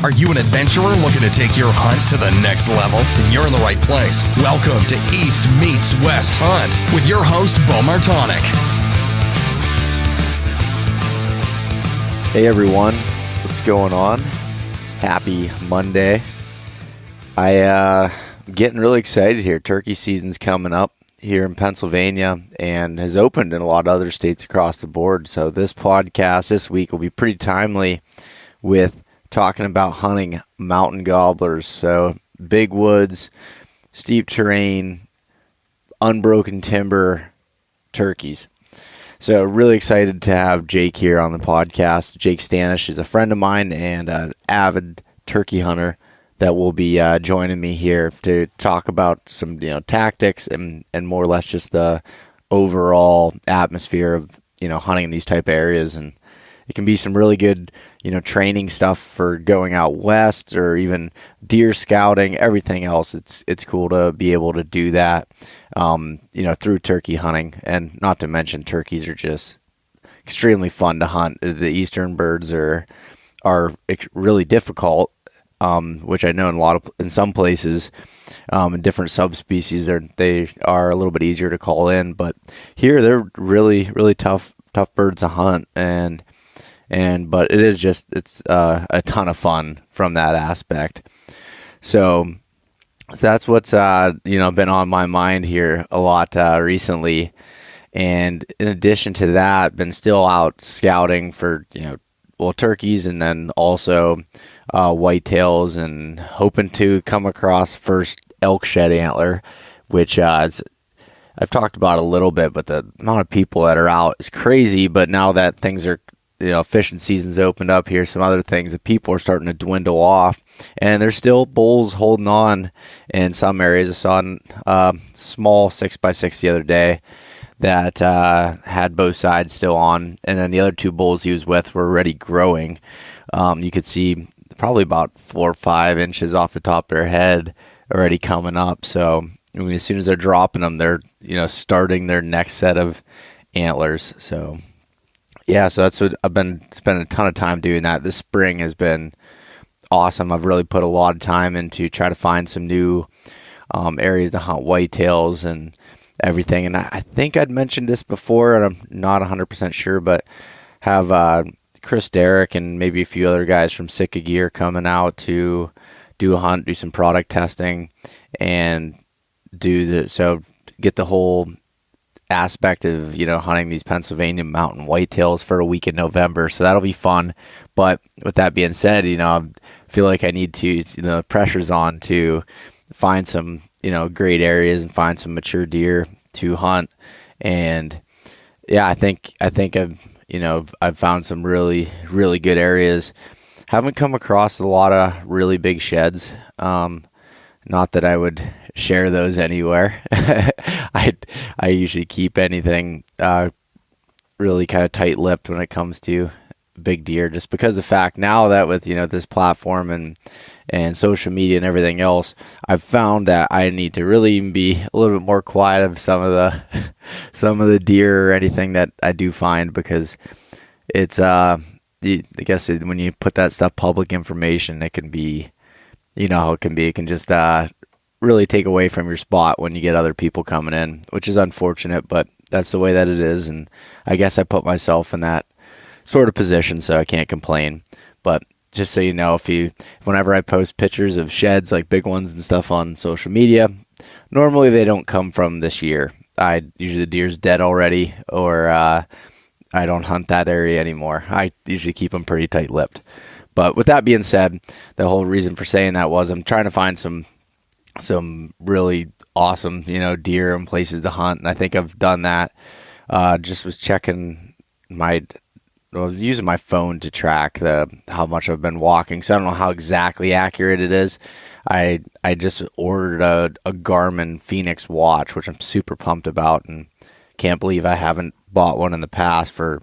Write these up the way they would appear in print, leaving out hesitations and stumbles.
Are you an adventurer looking to take your hunt to the next level? Then you're in the right place. Welcome to East Meets West Hunt with your host, Bo Martonic. Hey everyone, what's going on? Happy Monday. I'm getting really excited here. Turkey season's coming up here in Pennsylvania and has opened in a lot of other states across the board. So this podcast this week will be pretty timely with talking about hunting mountain gobblers. So big woods, steep terrain, unbroken timber turkeys. So really excited to have Jake here on the podcast. Jake Stanisch is a friend of mine and an avid turkey hunter that will be joining me here to talk about some tactics and more or less just the overall atmosphere of hunting in these type of areas. And it can be some really good training stuff for going out west or even deer scouting, everything else. It's cool to be able to do that through turkey hunting. And not to mention, turkeys are just extremely fun to hunt. The eastern birds are really difficult, which I know in some places, in different subspecies, they are a little bit easier to call in. But here they're really, really tough birds to hunt, but it's a ton of fun from that aspect. So that's what's been on my mind here a lot recently. And in addition to that, been still out scouting for turkeys, and then also whitetails, and hoping to come across first elk shed antler, which I've talked about a little bit, but the amount of people that are out is crazy. But now that things are fishing season's opened up here, some other things, that people are starting to dwindle off, and there's still bulls holding on in some areas. I saw a small 6x6 the other day that had both sides still on, and then the other two bulls he was with were already growing. You could see probably about 4 or 5 inches off the top of their head already coming up. So as soon as they're dropping them, they're starting their next set of antlers. So yeah, so that's what I've been spending a ton of time doing. That this spring has been awesome. I've really put a lot of time into try to find some new areas to hunt whitetails and everything. And I think I'd mentioned this before, and I'm not 100% sure, but have Chris Derrick and maybe a few other guys from Sitka Gear coming out to do a hunt, do some product testing, and get the whole aspect of hunting these Pennsylvania mountain whitetails for a week in November. So that'll be fun. But with that being said, I feel like I need to, the pressure's on to find some great areas and find some mature deer to hunt. And yeah, I think I've found some really, really good areas. Haven't come across a lot of really big sheds. Not that I would share those anywhere. I usually keep anything really kind of tight-lipped when it comes to big deer, just because the fact now that with this platform and social media and everything else, I've found that I need to really be a little bit more quiet of some of the deer or anything that I do find, because it's I guess when you put that stuff public information, it can be how it can be. It can just really take away from your spot when you get other people coming in, which is unfortunate, but that's the way that it is. And I guess I put myself in that sort of position, so I can't complain. But just so you know, whenever I post pictures of sheds, like big ones and stuff on social media, normally they don't come from this year. Usually the deer's dead already, or I don't hunt that area anymore. I usually keep them pretty tight-lipped. But with that being said, the whole reason for saying that was I'm trying to find some really awesome, deer and places to hunt. And I think I've done that. Just was checking using my phone to track how much I've been walking. So I don't know how exactly accurate it is. I just ordered a Garmin Phoenix watch, which I'm super pumped about, and can't believe I haven't bought one in the past for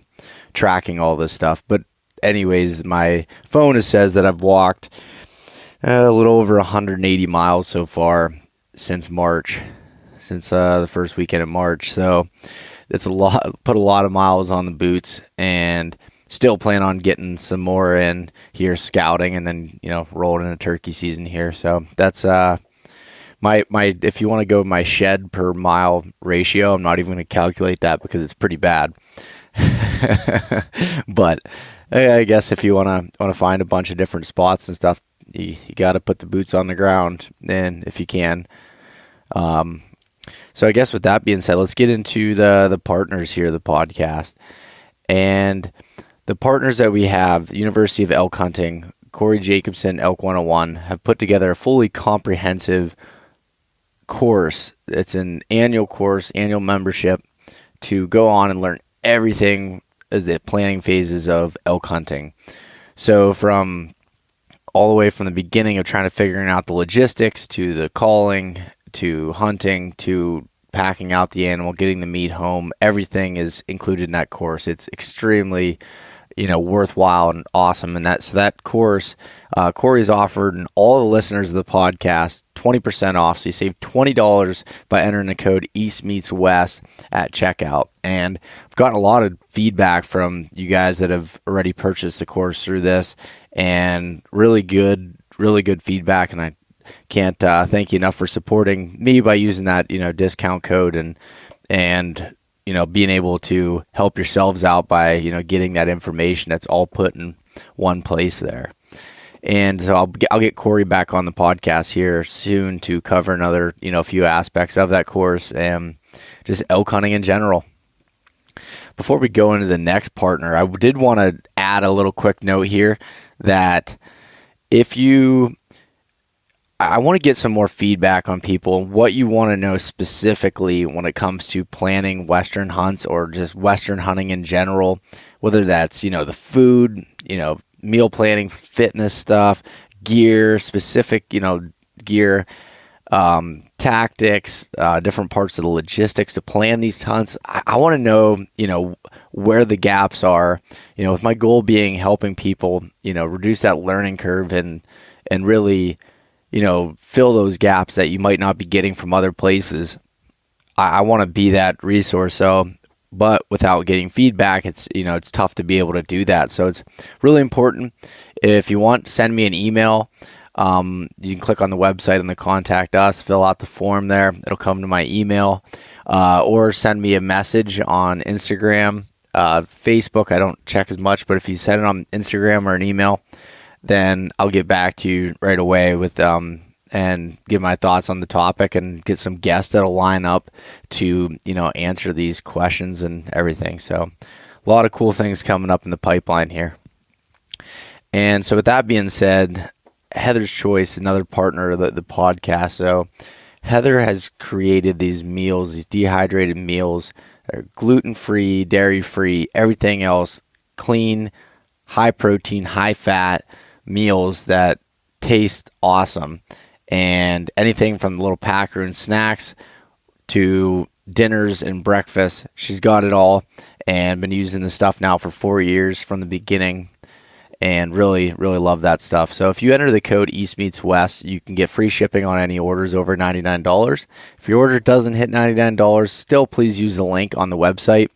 tracking all this stuff. But anyways, my phone says that I've walked a little over 180 miles so far since the first weekend of March. So it's a lot, put a lot of miles on the boots, and still plan on getting some more in here scouting, and then, rolling into turkey season here. So that's my if you want to go my shed per mile ratio, I'm not even going to calculate that because it's pretty bad. But I guess if you want to find a bunch of different spots and stuff, you got to put the boots on the ground, and if you can. So I guess with that being said, let's get into the partners here, the podcast. And the partners that we have, the University of Elk Hunting, Corey Jacobson, Elk 101, have put together a fully comprehensive course. It's an annual course, annual membership to go on and learn everything as the planning phases of elk hunting. So from all the way from the beginning of trying to figuring out the logistics, to the calling, to hunting, to packing out the animal, getting the meat home, everything is included in that course. It's extremely, worthwhile and awesome. And that course, Corey's offered all the listeners of the podcast 20% off. So you save $20 by entering the code East Meets West at checkout. And I've gotten a lot of feedback from you guys that have already purchased the course through this, and really good feedback. And I can't thank you enough for supporting me by using that, discount code and being able to help yourselves out by, getting that information that's all put in one place there. And so I'll get Corey back on the podcast here soon to cover another, few aspects of that course and just elk hunting in general. Before we go into the next partner, I did want to add a little quick note here that I want to get some more feedback on people, what you want to know specifically when it comes to planning Western hunts or just Western hunting in general, whether that's, the food, meal planning, fitness stuff, gear, specific, gear, tactics, different parts of the logistics to plan these hunts. I want to know, where the gaps are, with my goal being helping people, reduce that learning curve and really, fill those gaps that you might not be getting from other places. I want to be that resource. So, but without getting feedback, it's tough to be able to do that. So it's really important. If you want, send me an email. You can click on the website and the contact us, fill out the form there. It'll come to my email, or send me a message on Instagram, Facebook. I don't check as much, but if you send it on Instagram or an email, then I'll get back to you right away with and give my thoughts on the topic and get some guests that'll line up to answer these questions and everything. So a lot of cool things coming up in the pipeline here. And so with that being said, Heather's Choice, another partner of the podcast. So Heather has created these meals, these dehydrated meals that are gluten-free, dairy-free, everything else, clean, high protein, high fat meals that taste awesome. And anything from little pack room snacks to dinners and breakfast, she's got it all, and been using this stuff now for 4 years from the beginning, and really love that stuff. So if you enter the code East Meets West, you can get free shipping on any orders over $99. If your order doesn't hit $99, still please use the link on the website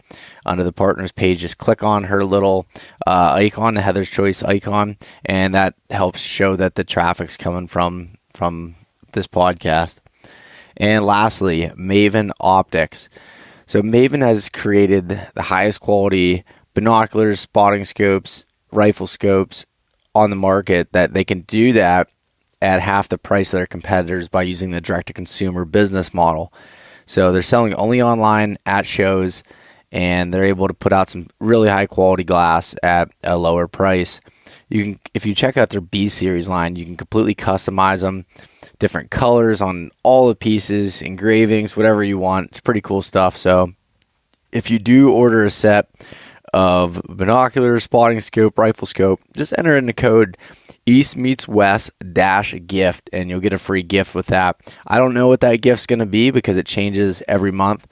under the partners page. Just click on her little icon, the Heather's Choice icon, and that helps show that the traffic's coming from this podcast. And lastly, Maven Optics. So Maven has created the highest quality binoculars, spotting scopes, rifle scopes on the market, that they can do that at half the price of their competitors by using the direct-to-consumer business model. So they're selling only online at shows, and they're able to put out some really high-quality glass at a lower price. You can, if you check out their B series line, you can completely customize them, different colors on all the pieces, engravings, whatever you want. It's pretty cool stuff. So if you do order a set of binoculars, spotting scope, rifle scope, just enter in the code East Meets West -gift, and you'll get a free gift with that. I don't know what that gift's going to be because it changes every month,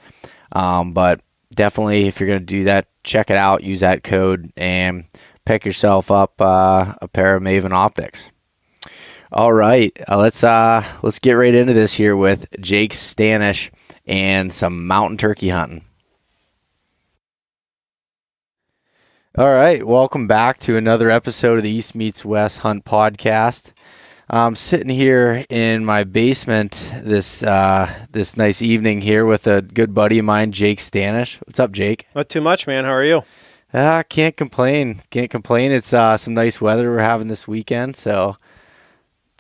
but definitely if you're going to do that, check it out, use that code, and pick yourself up a pair of Maven Optics. All right, let's get right into this here with Jake Stanisch and some mountain turkey hunting. All right, welcome back to another episode of the East Meets West Hunt podcast. I'm sitting here in my basement this nice evening here with a good buddy of mine, Jake Stanisch. What's up, Jake? Not too much, man. How are you? Can't complain. It's some nice weather we're having this weekend, so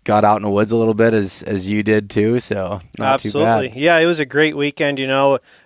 got out in the woods a little bit as you did too, so not Absolutely. too bad. Yeah, it was a great weekend.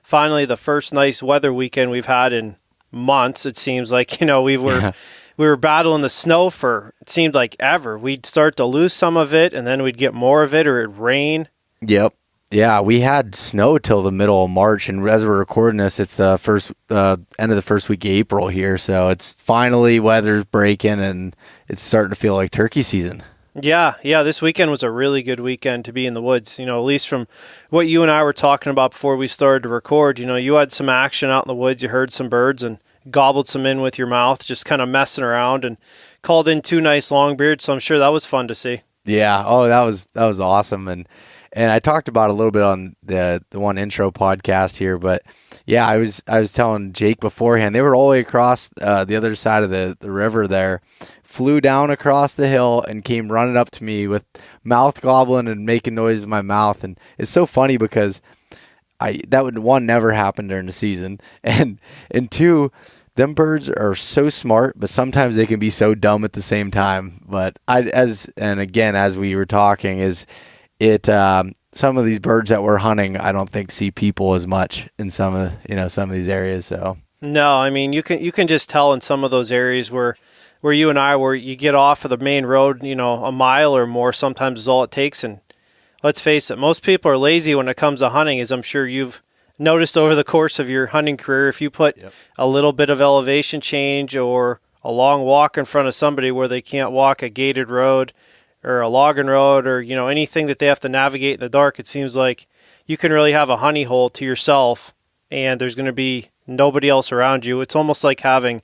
Finally the first nice weather weekend we've had in months. It seems like we were battling the snow for it seemed like ever. We'd start to lose some of it, and then we'd get more of it, or it'd rain. Yep. Yeah, we had snow till the middle of March, and as we're recording this, it's the first end of the first week of April here, so it's finally weather's breaking, and it's starting to feel like turkey season. Yeah. This weekend was a really good weekend to be in the woods. At least from what you and I were talking about before we started to record. You had some action out in the woods. You heard some birds and gobbled some in with your mouth, just kind of messing around, and called in 2 nice longbeards. So I'm sure that was fun to see. Yeah. Oh, that was awesome, and I talked about it a little bit on the one intro podcast here, but yeah, I was telling Jake beforehand, they were all the way across the other side of the river there, flew down across the hill and came running up to me with mouth gobbling and making noise in my mouth. And it's so funny because that would, one, never happen during the season, and two, them birds are so smart, but sometimes they can be so dumb at the same time. But as we were talking, some of these birds that we're hunting, I don't think see people as much in some of these areas. So no, I mean you can just tell in some of those areas where you and I, where you get off of the main road, a mile or more sometimes is all it takes. And let's face it, most people are lazy when it comes to hunting, as I'm sure you've noticed over the course of your hunting career. If you put a little bit of elevation change or a long walk in front of somebody where they can't walk a gated road or a logging road, or anything that they have to navigate in the dark, it seems like you can really have a honey hole to yourself, and there's going to be nobody else around you. It's almost like having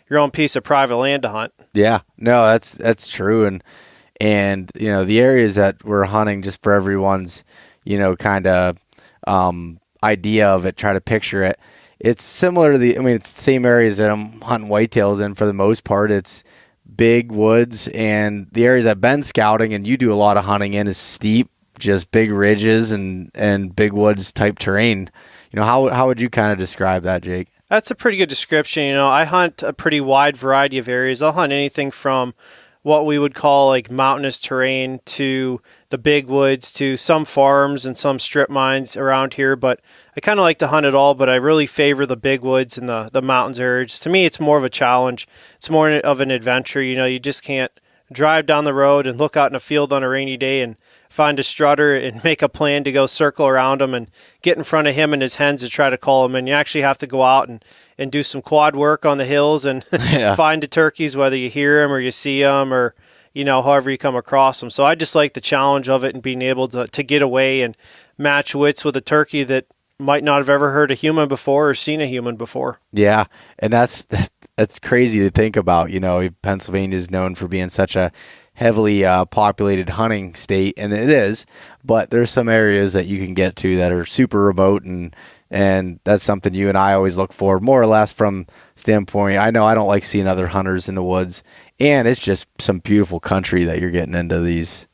your own piece of private land to hunt. Yeah, no, that's true, and the areas that we're hunting, just for everyone's kind of idea of it, try to picture it. It's similar to it's the same areas that I'm hunting whitetails in for the most part. It's big woods, and the areas I've been scouting and you do a lot of hunting in is steep, just big ridges and big woods type terrain. How would you kind of describe that, Jake? That's a pretty good description. I hunt a pretty wide variety of areas. I'll hunt anything from what we would call like mountainous terrain to the big woods to some farms and some strip mines around here. But I kind of like to hunt it all, but I really favor the big woods and the mountains areas. To me, it's more of a challenge. It's more of an adventure. You just can't drive down the road and look out in a field on a rainy day and find a strutter and make a plan to go circle around him and get in front of him and his hens to try to call him. And you actually have to go out and do some quad work on the hills and find the turkeys, whether you hear them or you see them or, however you come across them. So I just like the challenge of it and being able to get away and match wits with a turkey that might not have ever heard a human before or seen a human before. Yeah, and that's crazy to think about. Pennsylvania is known for being such a heavily populated hunting state, and it is, but there's some areas that you can get to that are super remote, and that's something you and I always look for, more or less from standpoint. I know I don't like seeing other hunters in the woods, and it's just some beautiful country that you're getting into these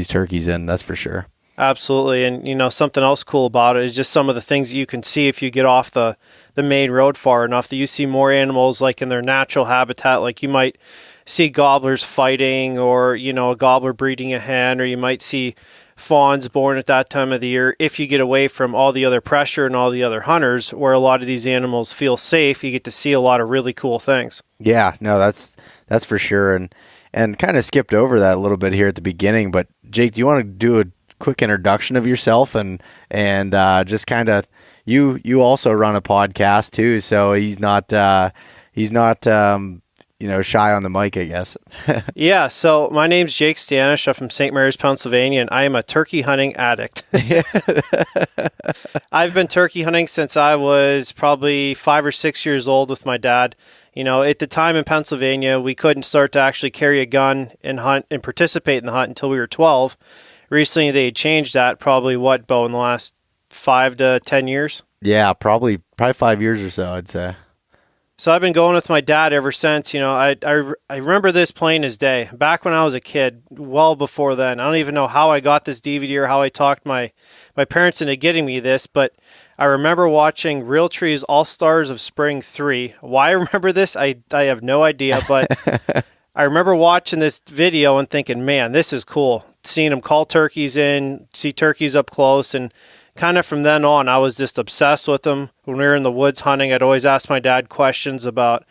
turkeys in, that's for sure. Absolutely. And, something else cool about it is just some of the things that you can see if you get off the main road far enough, that you see more animals like in their natural habitat. Like you might see gobblers fighting, or, a gobbler breeding a hen, or you might see fawns born at that time of the year. If you get away from all the other pressure and all the other hunters, where a lot of these animals feel safe, you get to see a lot of really cool things. Yeah, no, that's for sure. And kind of skipped over that a little bit here at the beginning, but Jake, do you want to do a quick introduction of yourself and just kind of, you also run a podcast too, so he's not shy on the mic, I guess. Yeah, so my name's Jake Stanisch. I'm from St. Mary's, Pennsylvania, and I am a turkey hunting addict. I've been turkey hunting since I was probably 5 or 6 years old with my dad. At the time in Pennsylvania, we couldn't start to actually carry a gun and hunt and participate in the hunt until we were 12. Recently, they changed that, probably, Bo, in the last 5 to 10 years? Yeah, probably 5 years or so, I'd say. So I've been going with my dad ever since. I remember this plain as day. Back when I was a kid, well before then. I don't even know how I got this DVD or how I talked my parents into getting me this, but I remember watching Realtree's All-Stars of Spring 3. Why I remember this, I have no idea, but I remember watching this video and thinking, man, this is cool. Seeing them call turkeys in, see turkeys up close, and kind of from then on, I was just obsessed with them. When we were in the woods hunting, I'd always ask my dad questions about,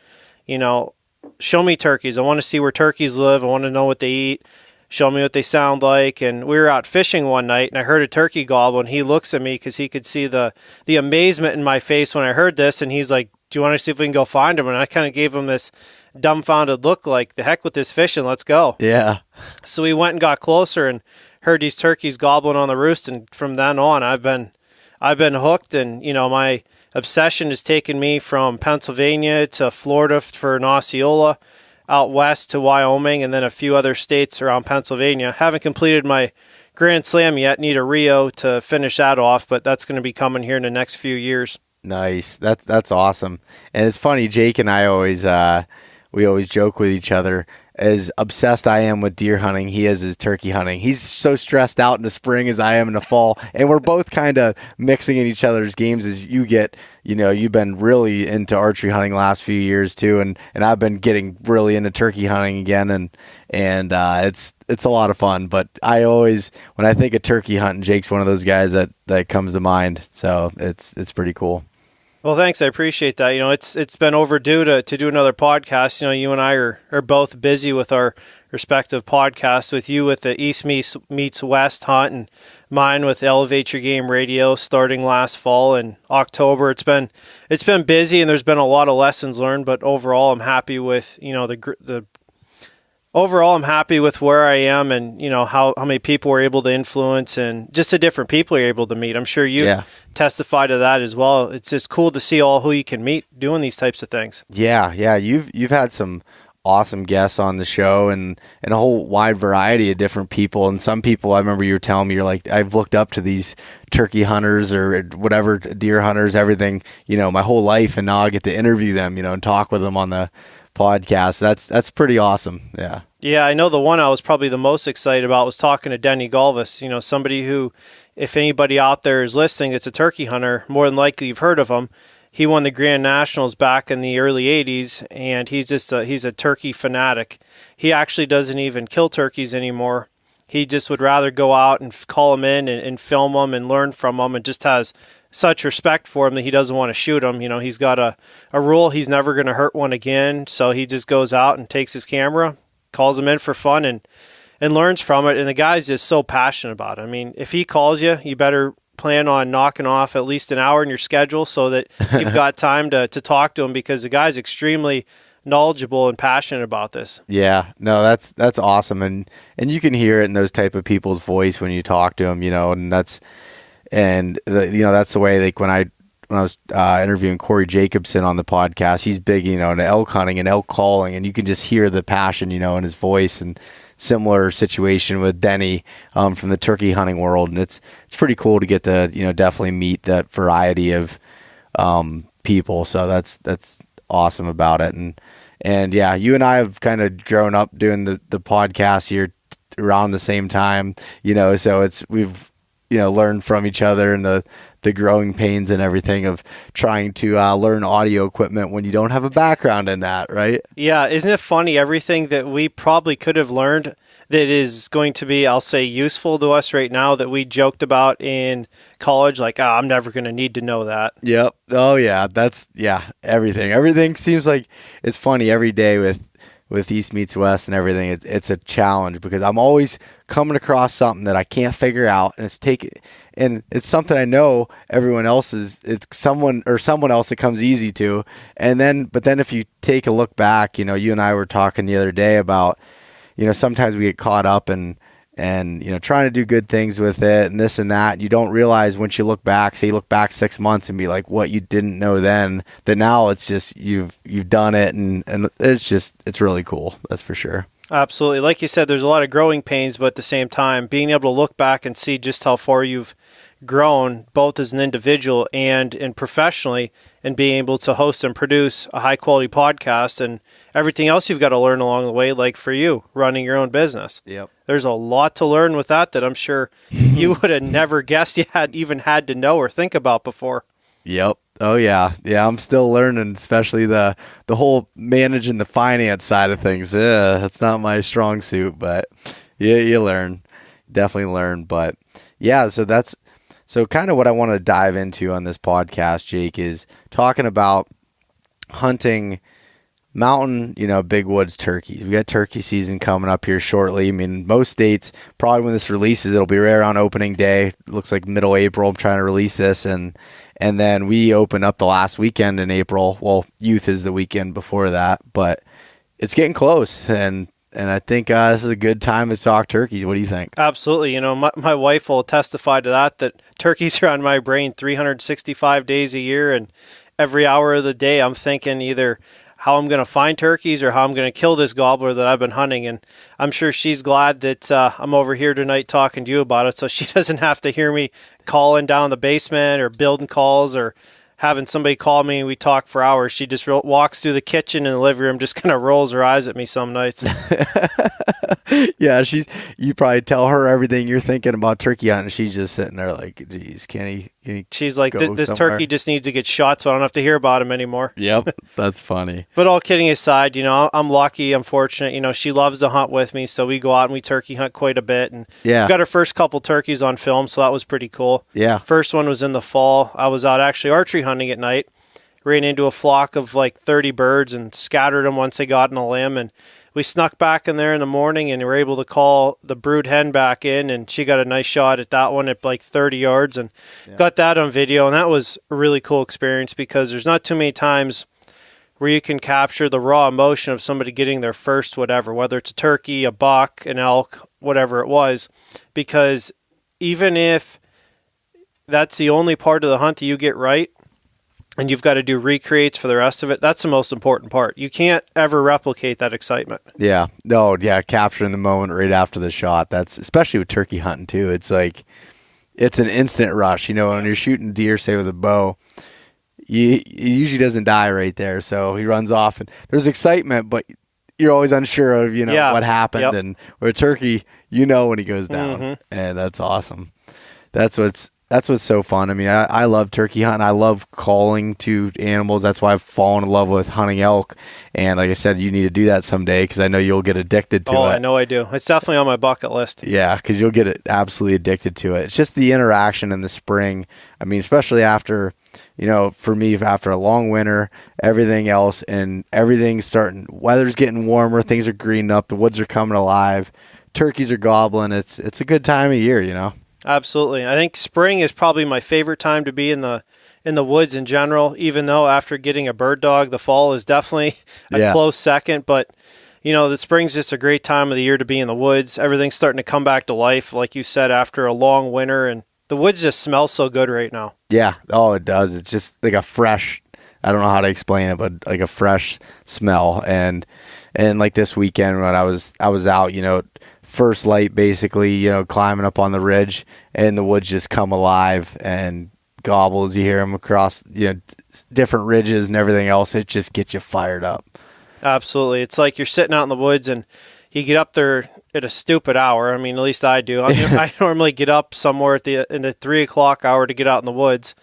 show me turkeys. I want to see where turkeys live. I want to know what they eat. Show me what they sound like. And we were out fishing one night, and I heard a turkey gobble, and he looks at me because he could see the amazement in my face when I heard this, and he's like, do you want to see if we can go find him? And I kind of gave him this dumbfounded look like, the heck with this fishing, let's go. Yeah. So we went and got closer and heard these turkeys gobbling on the roost, and from then on I've been hooked, and my obsession has taken me from Pennsylvania to Florida for an Osceola, out west to Wyoming, and then a few other states around Pennsylvania. Haven't completed my Grand Slam yet, need a Rio to finish that off, but that's going to be coming here in the next few years. Nice. That's awesome. And it's funny, Jake and I we always joke with each other. As obsessed I am with deer hunting, he is his turkey hunting. He's so stressed out in the spring as I am in the fall, and we're both kind of mixing in each other's games. As you get, you've been really into archery hunting the last few years too, and I've been getting really into turkey hunting again, and it's a lot of fun. But I always, when I think of turkey hunting, Jake's one of those guys that comes to mind. So it's pretty cool. Well, thanks. I appreciate that. It's been overdue to do another podcast. You and I are both busy with our respective podcasts, with you with the East Meets West Hunt, and mine with Elevate Your Game Radio starting last fall in October. It's been busy, and there's been a lot of lessons learned, but overall I'm happy with, overall, I'm happy with where I am, and how many people we're able to influence, and just the different people you're able to meet. I'm sure you testify to that as well. It's just cool to see all who you can meet doing these types of things. Yeah. You've had some awesome guests on the show, and a whole wide variety of different people. And some people, I remember you were telling me, you're like, I've looked up to these turkey hunters or whatever, deer hunters, everything, my whole life, and now I get to interview them, and talk with them on the podcast. That's pretty awesome. Yeah, I know the one I was probably the most excited about was talking to Denny Galvis, somebody who, if anybody out there is listening that's a turkey hunter, more than likely you've heard of him. He won the Grand Nationals back in the early 80s, and he's a turkey fanatic. He actually doesn't even kill turkeys anymore. He just would rather go out and call them in and film them and learn from them, and just has such respect for him that he doesn't want to shoot them. He's got a rule, he's never going to hurt one again, so he just goes out and takes his camera, calls them in for fun, and learns from it. And the guy's just so passionate about it. I mean, if he calls you, you better plan on knocking off at least an hour in your schedule so that you've got time to talk to him, because the guy's extremely knowledgeable and passionate about this. Yeah, no, that's awesome. And you can hear it in those type of people's voice when you talk to them, and that's the way, like when I was interviewing Corey Jacobson on the podcast, he's big, into elk hunting and elk calling, and you can just hear the passion, in his voice. And similar situation with Denny from the turkey hunting world, and it's pretty cool to get to definitely meet that variety of people. So that's awesome about it. And yeah, you and I have kind of grown up doing the podcast here around the same time, so we've learned from each other, and the growing pains and everything of trying to learn audio equipment when you don't have a background in that, right? Yeah, isn't it funny, everything that we probably could have learned that is going to be, I'll say, useful to us right now, that we joked about in college, like, I'm never going to need to know that. Yep. Oh yeah, everything seems like it's funny every day with East Meets West and everything. It's a challenge, because I'm always coming across something that I can't figure out, and it's something I know everyone else it's someone else it comes easy to. But then if you take a look back, you and I were talking the other day about, sometimes we get caught up and trying to do good things with it and this and that. And you don't realize, once you look back 6 months and be like, what you didn't know then, that now it's just, you've done it. And it's really cool. That's for sure. Absolutely. Like you said, there's a lot of growing pains, but at the same time, being able to look back and see just how far you've grown both as an individual and professionally, and being able to host and produce a high quality podcast and everything else you've got to learn along the way, like for you running your own business. Yep. There's a lot to learn with that I'm sure you would have never guessed you had even had to know or think about before. Yep. Oh yeah. Yeah. I'm still learning, especially the whole managing the finance side of things. Yeah, that's not my strong suit, but yeah, you learn, definitely learn. But yeah, so kind of what I want to dive into on this podcast, Jake, is talking about hunting mountain, big woods turkeys. We got turkey season coming up here shortly. I mean, most states, probably when this releases, it'll be right around opening day. It looks like middle April. I'm trying to release this, and then we open up the last weekend in April. Well, youth is the weekend before that, but it's getting close, and I think this is a good time to talk turkeys. What do you think? Absolutely. My wife will testify to that turkeys are on my brain 365 days a year, and every hour of the day I'm thinking either how I'm going to find turkeys or how I'm going to kill this gobbler that I've been hunting. And I'm sure she's glad that I'm over here tonight talking to you about it, so she doesn't have to hear me calling down the basement or building calls or having somebody call me and we talk for hours. She just walks through the kitchen and the living room, just kind of rolls her eyes at me some nights. Yeah, you probably tell her everything you're thinking about turkey hunting. She's just sitting there like, geez, can he She's like, this somewhere? turkey just needs to get shot so I don't have to hear about him anymore. Yep, that's funny. But all kidding aside, I'm lucky, I'm fortunate. She loves to hunt with me, so we go out and we turkey hunt quite a bit. And yeah, we got our first couple turkeys on film, so that was pretty cool. Yeah. First one was in the fall. I was out actually archery hunting at night. Ran into a flock of like 30 birds and scattered them once they got in a limb. And we snuck back in there in the morning and were able to call the brood hen back in, and she got a nice shot at that one at like 30 yards and got that on video. And that was a really cool experience because there's not too many times where you can capture the raw emotion of somebody getting their first whatever, whether it's a turkey, a buck, an elk, whatever it was. Because even if that's the only part of the hunt that you get right, and you've got to do recreates for the rest of it, that's the most important part. You can't ever replicate that excitement. Yeah. No, yeah, capturing the moment right after the shot. That's especially with turkey hunting too. It's like it's an instant rush. When you're shooting deer, say with a bow, he usually doesn't die right there. So he runs off and there's excitement, but you're always unsure of, what happened. Yep. And with a turkey, when he goes down. And that's awesome. That's what's so fun. I mean, I love turkey hunting. I love calling to animals. That's why I've fallen in love with hunting elk. And like I said, you need to do that someday because I know you'll get addicted to it. Oh, I know I do. It's definitely on my bucket list. Yeah, because you'll get absolutely addicted to it. It's just the interaction in the spring. I mean, especially after, for me, after a long winter, everything else, and everything's weather's getting warmer, things are greening up, the woods are coming alive, turkeys are gobbling. It's a good time of year, Absolutely. I think spring is probably my favorite time to be in the woods in general, even though after getting a bird dog, the fall is definitely a close second. But, the spring's just a great time of the year to be in the woods. Everything's starting to come back to life, like you said, after a long winter. And the woods just smell so good right now. Yeah. Oh, it does. It's just like a fresh, I don't know how to explain it, but like a fresh smell. And like this weekend when I was out, first light basically, climbing up on the ridge, and the woods just come alive and gobbles. You hear them across, different ridges and everything else. It just gets you fired up. Absolutely. It's like you're sitting out in the woods and you get up there at a stupid hour. I mean, at least I do. I normally get up somewhere in the 3 o'clock hour to get out in the woods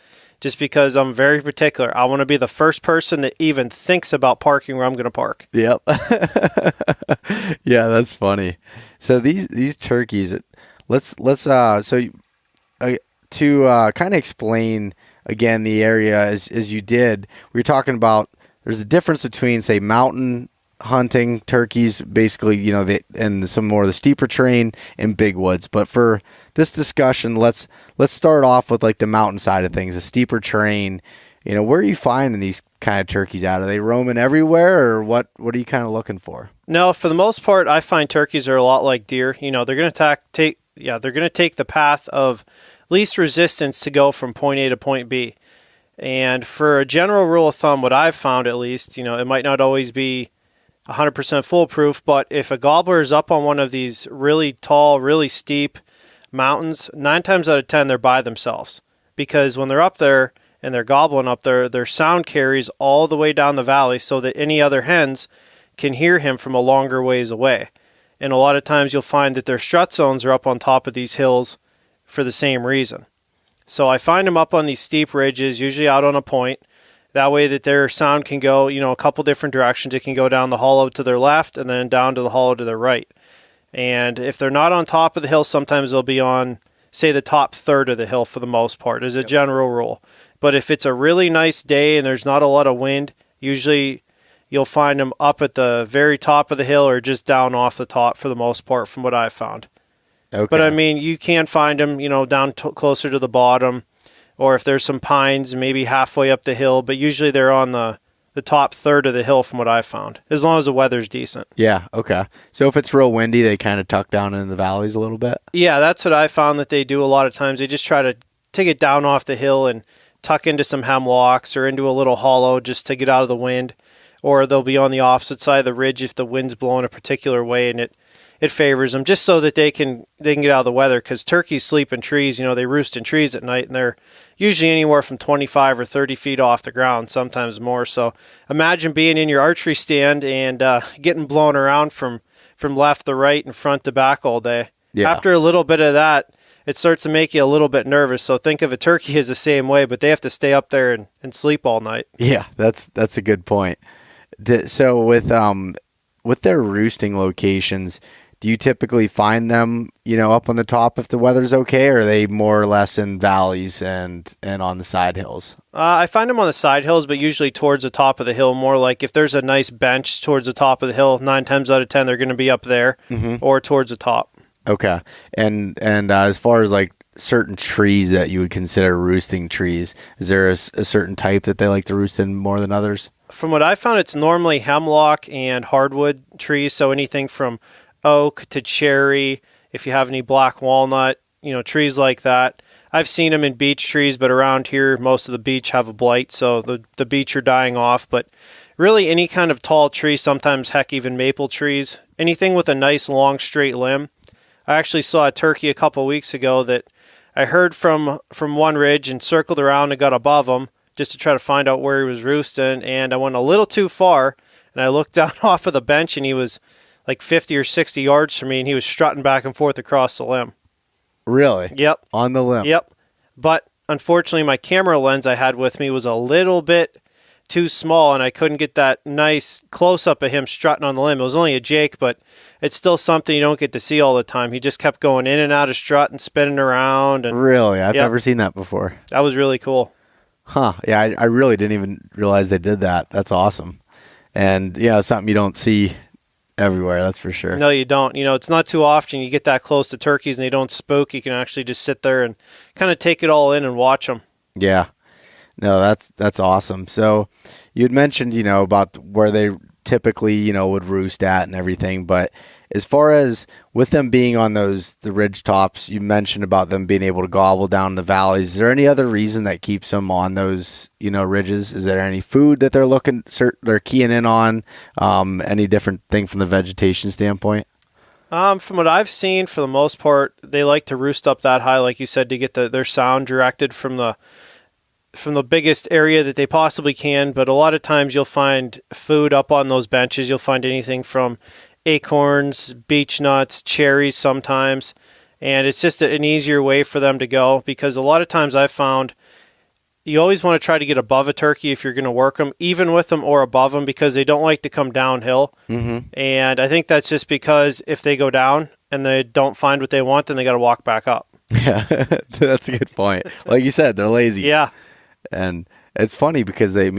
just because I'm very particular. I want to be the first person that even thinks about parking where I'm going to park. Yep. Yeah, that's funny. So these turkeys, to kind of explain again the area as you did, we were talking about there's a difference between, say, mountain hunting turkeys, basically, and some more of the steeper terrain and big woods. But for this discussion, let's start off with like the mountain side of things, the steeper terrain. Where are you finding these kind of turkeys at? Are they roaming everywhere, or what are you kind of looking for? No, for the most part, I find turkeys are a lot like deer. They're going to take the path of least resistance to go from point A to point B. And for a general rule of thumb, what I've found at least, it might not always be 100% foolproof, but if a gobbler is up on one of these really tall, really steep mountains, 9 times out of 10 they're by themselves, because when they're up there and they're gobbling up there, their sound carries all the way down the valley so that any other hens can hear him from a longer ways away. And a lot of times you'll find that their strut zones are up on top of these hills for the same reason. So I find them up on these steep ridges, usually out on a point. That way that their sound can go, a couple different directions. It can go down the hollow to their left and then down to the hollow to their right. And if they're not on top of the hill, sometimes they'll be on, say, the top third of the hill for the most part, as a general rule. But if it's a really nice day and there's not a lot of wind, usually you'll find them up at the very top of the hill or just down off the top for the most part, from what I've found. Okay. But, you can find them, down closer to the bottom, or if there's some pines, maybe halfway up the hill. But usually they're on the top third of the hill from what I've found, as long as the weather's decent. Yeah, okay. So if it's real windy, they kind of tuck down in the valleys a little bit? Yeah, that's what I found that they do a lot of times. They just try to take it down off the hill and tuck into some hemlocks or into a little hollow just to get out of the wind. Or they'll be on the opposite side of the ridge if the wind's blowing a particular way and it favors them, just so that they can get out of the weather, because turkeys sleep in trees. They roost in trees at night, and they're usually anywhere from 25 or 30 feet off the ground, sometimes more. So imagine being in your archery stand and getting blown around from left to right and front to back all day. Yeah. After a little bit of that, it starts to make you a little bit nervous. So think of a turkey as the same way, but they have to stay up there and sleep all night. Yeah, that's a good point. So with their roosting locations, do you typically find them, up on the top if the weather's okay, or are they more or less in valleys and on the side hills? I find them on the side hills, but usually towards the top of the hill. More like if there's a nice bench towards the top of the hill, 9 times out of 10 they're going to be up there or towards the top. Okay. And as far as like certain trees that you would consider roosting trees, is there a certain type that they like to roost in more than others? From what I found, it's normally hemlock and hardwood trees, so anything from oak to cherry, if you have any black walnut, trees like that. I've seen them in beech trees, but around here, most of the beech have a blight, so the beech are dying off. But really any kind of tall tree, sometimes heck even maple trees, anything with a nice long straight limb. I actually saw a turkey a couple weeks ago that I heard from one ridge and circled around and got above him just to try to find out where he was roosting, and I went a little too far, and I looked down off of the bench, and he was like 50 or 60 yards from me, and he was strutting back and forth across the limb. Really? Yep. On the limb? Yep. But unfortunately, my camera lens I had with me was a little bit too small, and I couldn't get that nice close-up of him strutting on the limb. It was only a Jake, but it's still something you don't get to see all the time. He just kept going in and out of strut and spinning around. And really? I've never seen that before. That was really cool. Huh. Yeah, I really didn't even realize they did that. That's awesome. And, something you don't see everywhere, that's for sure. No, you don't. It's not too often you get that close to turkeys and they don't spook. You can actually just sit there and kind of take it all in and watch them. Yeah. No, that's awesome. So you had mentioned, about where they typically, would roost at and everything. But as far as with them being on the ridge tops, you mentioned about them being able to gobble down the valleys. Is there any other reason that keeps them on those, ridges? Is there any food that they're keying in on? Any different thing from the vegetation standpoint? From what I've seen, for the most part, they like to roost up that high, like you said, to get their sound directed from the biggest area that they possibly can. But a lot of times you'll find food up on those benches. You'll find anything from acorns, beech nuts, cherries sometimes. And it's just an easier way for them to go, because a lot of times I've found you always want to try to get above a turkey if you're going to work them, even with them or above them, because they don't like to come downhill. Mm-hmm. And I think that's just because if they go down and they don't find what they want, then they got to walk back up. Yeah, that's a good point. Like you said, they're lazy. Yeah. And it's funny because they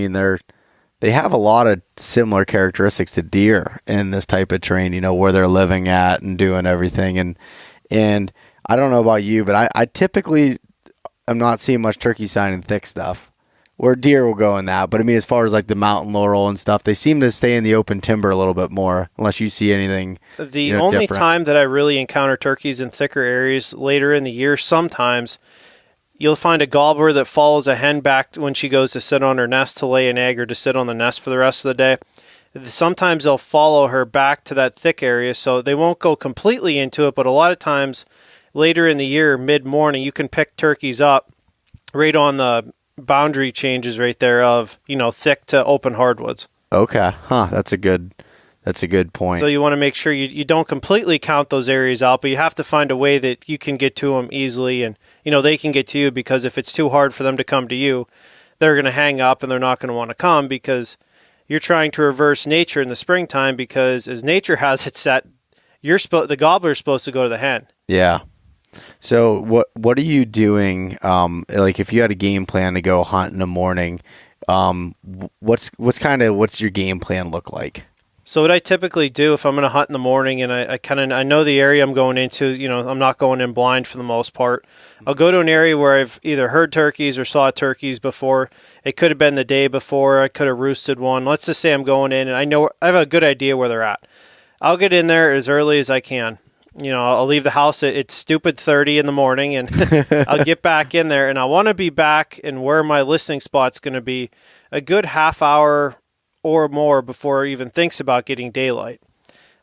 have a lot of similar characteristics to deer in this type of terrain, where they're living at and doing everything. And I don't know about you, but I typically am not seeing much turkey sign in thick stuff, where deer will go in that. But as far as like the mountain laurel and stuff, they seem to stay in the open timber a little bit more, unless you see anything. The only different time that I really encounter turkeys in thicker areas later in the year, sometimes you'll find a gobbler that follows a hen back when she goes to sit on her nest to lay an egg or to sit on the nest for the rest of the day. Sometimes they'll follow her back to that thick area, so they won't go completely into it, but a lot of times later in the year, mid-morning, you can pick turkeys up right on the boundary changes right there of, thick to open hardwoods. Okay. That's a good point. So you want to make sure you don't completely count those areas out, but you have to find a way that you can get to them easily, and they can get to you, because if it's too hard for them to come to you, they're going to hang up and they're not going to want to come, because you're trying to reverse nature in the springtime, because as nature has it set, the gobbler's supposed to go to the hen. Yeah. So what are you doing? Like if you had a game plan to go hunt in the morning, what's your game plan look like? So what I typically do if I'm going to hunt in the morning, and I know the area I'm going into, I'm not going in blind for the most part. I'll go to an area where I've either heard turkeys or saw turkeys before. It could have been the day before. I could have roosted one. Let's just say I'm going in and I have a good idea where they're at. I'll get in there as early as I can. I'll leave the house at it's stupid 30 in the morning, and I'll get back in there, and I want to be back in where my listening spot's going to be a good half hour or more before it even thinks about getting daylight.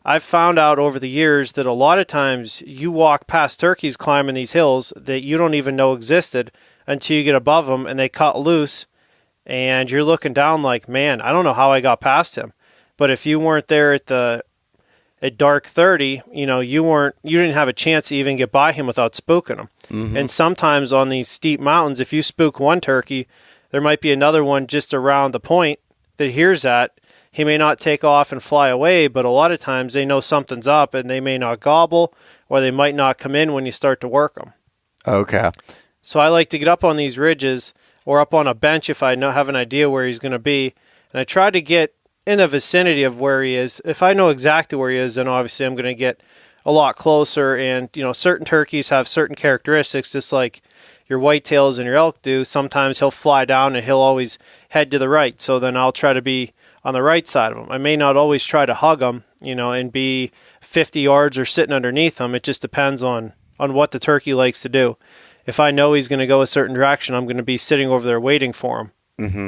I've found out over the years that a lot of times you walk past turkeys climbing these hills that you don't even know existed until you get above them and they cut loose, and you're looking down like, man, I don't know how I got past him. But if you weren't there at dark 30, you didn't have a chance to even get by him without spooking him. Mm-hmm. And sometimes on these steep mountains, if you spook one turkey, there might be another one just around the point that hears that. He may not take off and fly away, but a lot of times they know something's up and they may not gobble, or they might not come in when you start to work them. Okay. So I like to get up on these ridges or up on a bench if I have an idea where he's going to be, and I try to get in the vicinity of where he is. If I know exactly where he is, then obviously I'm going to get a lot closer, and certain turkeys have certain characteristics, just like your whitetails and your elk do. Sometimes he'll fly down and he'll always head to the right, so then I'll try to be on the right side of him. I may not always try to hug him, and be 50 yards or sitting underneath him. It just depends on what the turkey likes to do. If I know he's going to go a certain direction, I'm going to be sitting over there waiting for him. Mm-hmm.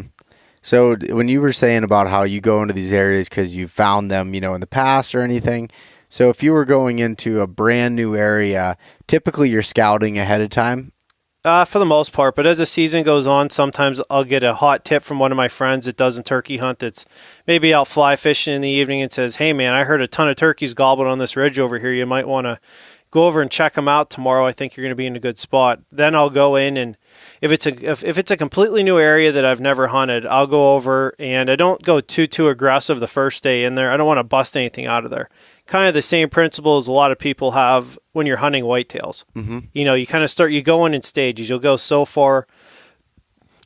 So when you were saying about how you go into these areas because you found them, in the past or anything, so if you were going into a brand new area, typically you're scouting ahead of time? For the most part, but as the season goes on, sometimes I'll get a hot tip from one of my friends that doesn't turkey hunt, that's maybe out fly fishing in the evening, and says, hey man, I heard a ton of turkeys gobbling on this ridge over here. You might want to go over and check them out tomorrow. I think you're going to be in a good spot. Then I'll go in, and if it's a completely new area that I've never hunted, I'll go over, and I don't go too aggressive the first day in there. I don't want to bust anything out of there. Kind of the same principle as a lot of people have when you're hunting whitetails. Mm-hmm. You kind of you go in stages. You'll go so far.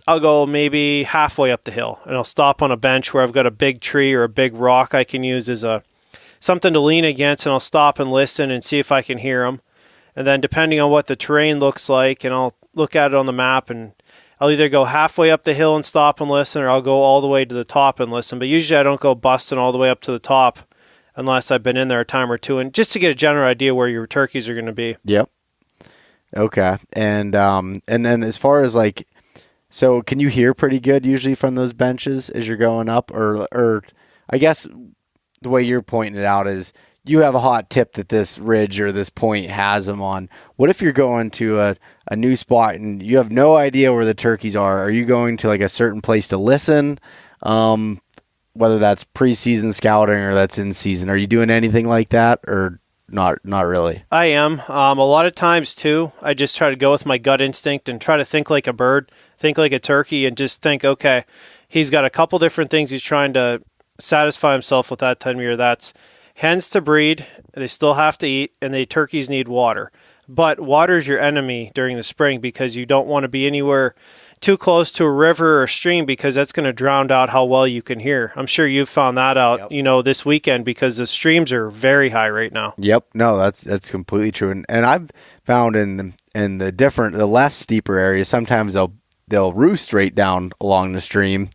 I'll go maybe halfway up the hill, and I'll stop on a bench where I've got a big tree or a big rock I can use as something to lean against, and I'll stop and listen and see if I can hear them. And then depending on what the terrain looks like, and I'll look at it on the map, and I'll either go halfway up the hill and stop and listen, or I'll go all the way to the top and listen. But usually I don't go busting all the way up to the top unless I've been in there a time or two, and just to get a general idea where your turkeys are going to be. Yep. Okay. And then as far as so can you hear pretty good usually from those benches as you're going up, or I guess the way you're pointing it out is you have a hot tip that this ridge or this point has them on. What if you're going to a new spot and you have no idea where the turkeys are? Are you going to a certain place to listen? Whether that's preseason scouting or that's in season, are you doing anything like that, or not really? I am. A lot of times too, I just try to go with my gut instinct and try to think like a bird, think like a turkey, and just think, okay, he's got a couple different things he's trying to satisfy himself with that time of year. That's hens to breed, they still have to eat, and the turkeys need water. But water is your enemy during the spring, because you don't want to be anywhere too close to a river or stream, because that's going to drown out how well you can hear. I'm sure you've found that out, Yep. This weekend, because the streams are very high right now. Yep. No, that's completely true. And I've found in the less steeper areas, sometimes they'll roost right down along the stream,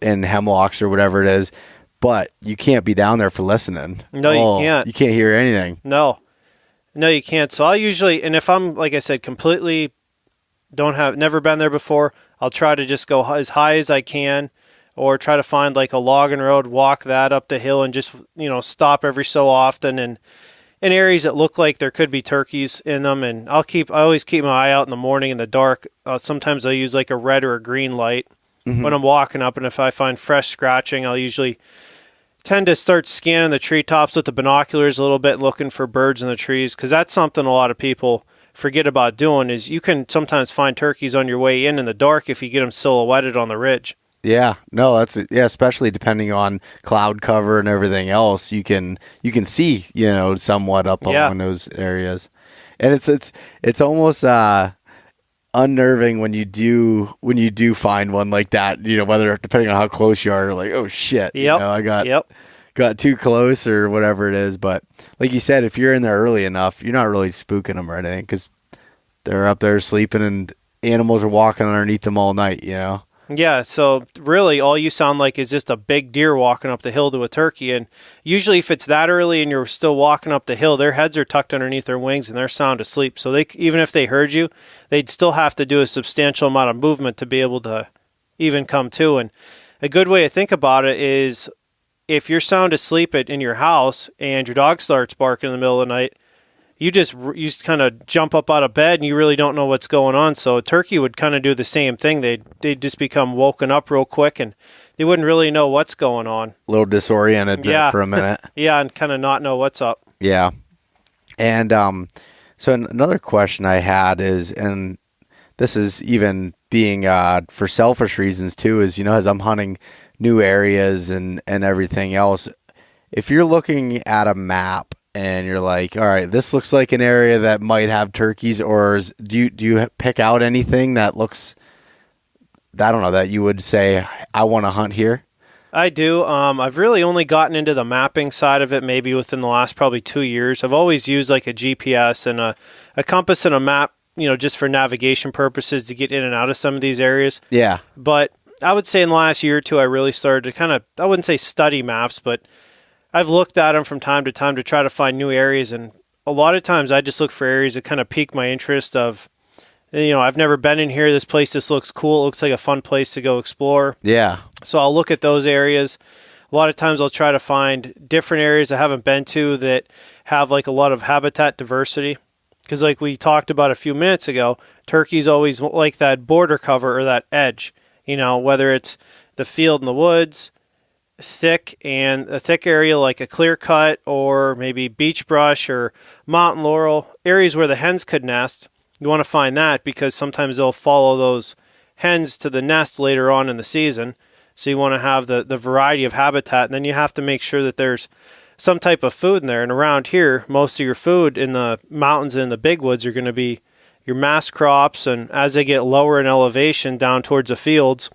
in hemlocks or whatever it is, but you can't be down there for listening. No, you can't. You can't hear anything. No, you can't. So I'll usually, and if I'm, like I said, completely never been there before, I'll try to just go as high as I can, or try to find a logging road, walk that up the hill, and just, stop every so often and, in areas that look like there could be turkeys in them, and I always keep my eye out in the morning in the dark. Sometimes I'll use like a red or a green light when I'm walking up, and if I find fresh scratching, I'll usually tend to start scanning the treetops with the binoculars a little bit, looking for birds in the trees, because that's something a lot of people forget about doing. Is you can sometimes find turkeys on your way in the dark if you get them silhouetted on the ridge. Yeah, no, especially depending on cloud cover and everything else, you can see, somewhat up along those areas. And it's almost unnerving when you do find one like that, whether depending on how close you are, you're like, oh shit, I got too close or whatever it is. But like you said, if you're in there early enough, you're not really spooking them or anything, because they're up there sleeping and animals are walking underneath them all night, Yeah, so really all you sound like is just a big deer walking up the hill to a turkey. And usually if it's that early and you're still walking up the hill, their heads are tucked underneath their wings and they're sound asleep. So even if they heard you, they'd still have to do a substantial amount of movement to be able to even come to. And a good way to think about it is if you're sound asleep in your house and your dog starts barking in the middle of the night, you kind of jump up out of bed and you really don't know what's going on. So a turkey would kind of do the same thing. They'd just become woken up real quick and they wouldn't really know what's going on. A little disoriented for a minute. Yeah, and kind of not know what's up. Yeah. And so another question I had is, and this is even being for selfish reasons too, is, as I'm hunting new areas and everything else, if you're looking at a map and you're like, all right, this looks like an area that might have turkeys, or do you pick out anything that looks, I don't know, that you would say, I want to hunt here? I do. I've really only gotten into the mapping side of it maybe within the last probably 2 years. I've always used like a GPS and a compass and a map, just for navigation purposes to get in and out of some of these areas. Yeah. But I would say in the last year or two, I really started to kind of, I wouldn't say study maps, but I've looked at them from time to time to try to find new areas, and a lot of times I just look for areas that kind of pique my interest of, I've never been in here. This place just looks cool. It looks like a fun place to go explore. Yeah. So I'll look at those areas. A lot of times I'll try to find different areas I haven't been to that have like a lot of habitat diversity. Because like we talked about a few minutes ago, turkeys always like that border cover or that edge, whether it's the field and the woods, a thick area like a clear cut or maybe beach brush or mountain laurel, areas where the hens could nest. You want to find that because sometimes they'll follow those hens to the nest later on in the season. So you want to have the variety of habitat, and then you have to make sure that there's some type of food in there. And around here, most of your food in the mountains and in the big woods are going to be your mass crops, and as they get lower in elevation down towards the fields,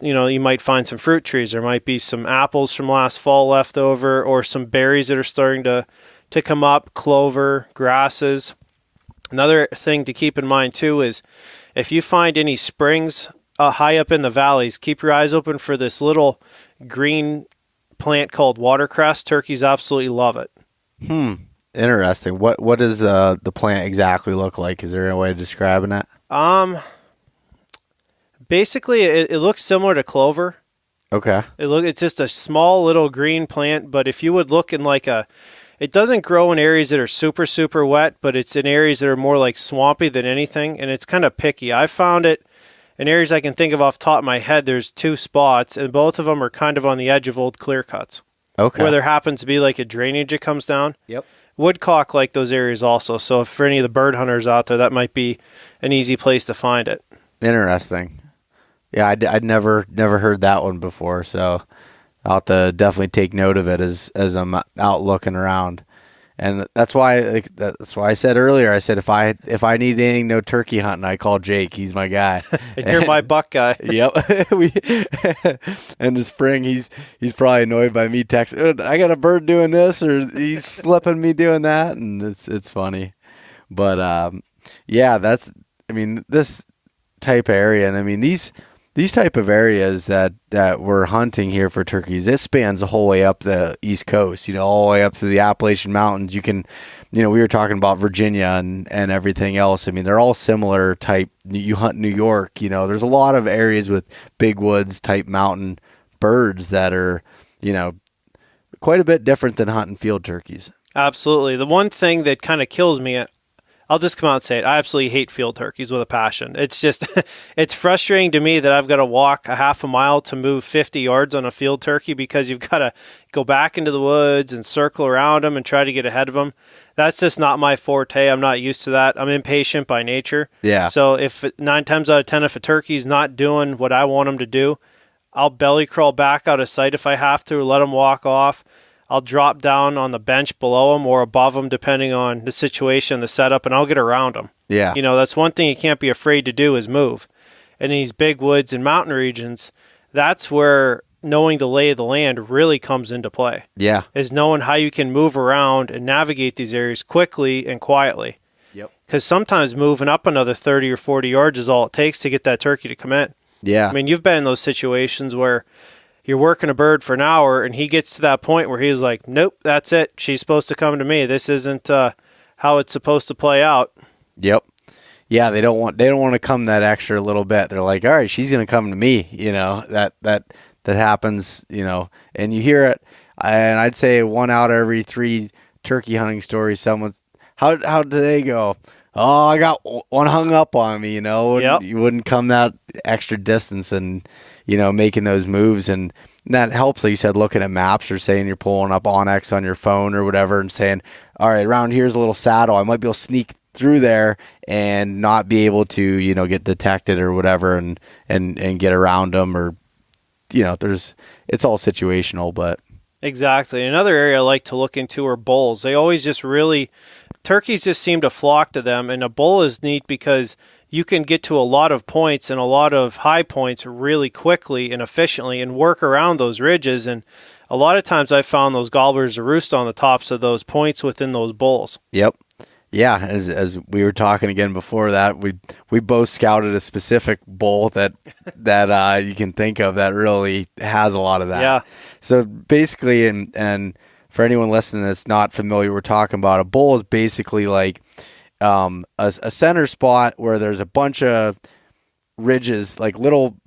you might find some fruit trees. There might be some apples from last fall left over, or some berries that are starting to come up, clover, grasses. Another thing to keep in mind too is if you find any springs high up in the valleys, keep your eyes open for this little green plant called watercress. Turkeys absolutely love it. Interesting. What does the plant exactly look like? Is there a way of describing it? Basically, it looks similar to clover. Okay. It's just a small little green plant, but if you would look in it doesn't grow in areas that are super, super wet, but it's in areas that are more like swampy than anything, and it's kind of picky. I found it in areas I can think of off the top of my head. There's 2 spots, and both of them are kind of on the edge of old clear cuts. Okay. Where there happens to be like a drainage that comes down. Yep. Woodcock like those areas also, so for any of the bird hunters out there, that might be an easy place to find it. Interesting. Yeah, I'd never heard that one before, so I'll have to definitely take note of it as I'm out looking around. And that's why I said earlier, I said if I need anything, no turkey hunting, I call Jake. He's my guy. And you're my buck guy. Yep. In the spring, he's probably annoyed by me texting, I got a bird doing this, or he's slipping me doing that, and it's funny. But yeah, this type of area, and these type of areas that we're hunting here for turkeys, it spans the whole way up the East Coast, all the way up to the Appalachian Mountains. You can, we were talking about Virginia and everything else. They're all similar type. You hunt New York, there's a lot of areas with big woods type mountain birds that are, quite a bit different than hunting field turkeys. Absolutely. The one thing that kind of kills me, I'll just come out and say it. I absolutely hate field turkeys with a passion. It's just, it's frustrating to me that I've got to walk a half a mile to move 50 yards on a field turkey because you've got to go back into the woods and circle around them and try to get ahead of them. That's just not my forte. I'm not used to that. I'm impatient by nature. Yeah. So if 9 times out of 10, if a turkey's not doing what I want him to do, I'll belly crawl back out of sight if I have to, or let him walk off. I'll drop down on the bench below him or above him, depending on the situation, the setup, and I'll get around him. Yeah. That's one thing you can't be afraid to do is move. And in these big woods and mountain regions, that's where knowing the lay of the land really comes into play. Yeah. Is knowing how you can move around and navigate these areas quickly and quietly. Yep. Because sometimes moving up another 30 or 40 yards is all it takes to get that turkey to come in. Yeah. I mean, you've been in those situations where you're working a bird for an hour and he gets to that point where he's like, nope, that's it. She's supposed to come to me. This isn't how it's supposed to play out. Yep. Yeah, they don't want to come that extra little bit. They're like, all right, she's going to come to me. That happens, and you hear it. And I'd say 1 out of every 3 turkey hunting stories, someone's, how did they go? Oh, I got one hung up on me, Yep. You wouldn't come that extra distance and, making those moves. And that helps, like you said, looking at maps or saying you're pulling up Onyx on your phone or whatever and saying, all right, around here's a little saddle. I might be able to sneak through there and not be able to, get detected or whatever and get around them or, it's all situational, but. Exactly. Another area I like to look into are bulls. They always just turkeys just seem to flock to them, and a bull is neat because you can get to a lot of points and a lot of high points really quickly and efficiently and work around those ridges. And a lot of times I've found those gobblers to roost on the tops of those points within those bulls. Yep. Yeah, as we were talking again before that, we both scouted a specific bull that you can think of that really has a lot of that. Yeah. So basically, and for anyone listening that's not familiar, we're talking about a bull is basically like a center spot where there's a bunch of ridges, like little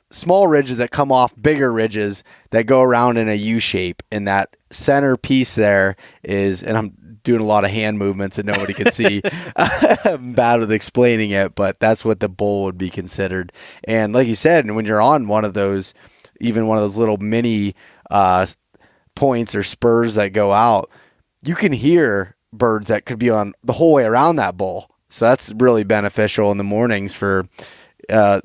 small ridges that come off bigger ridges that go around in a U shape, and that center piece there is, and I'm doing a lot of hand movements that nobody can see. I'm bad with explaining it, but that's what the bull would be considered. And like you said, when you're on one of those, even one of those little mini points or spurs that go out, you can hear birds that could be on the whole way around that bull. So that's really beneficial in the mornings for,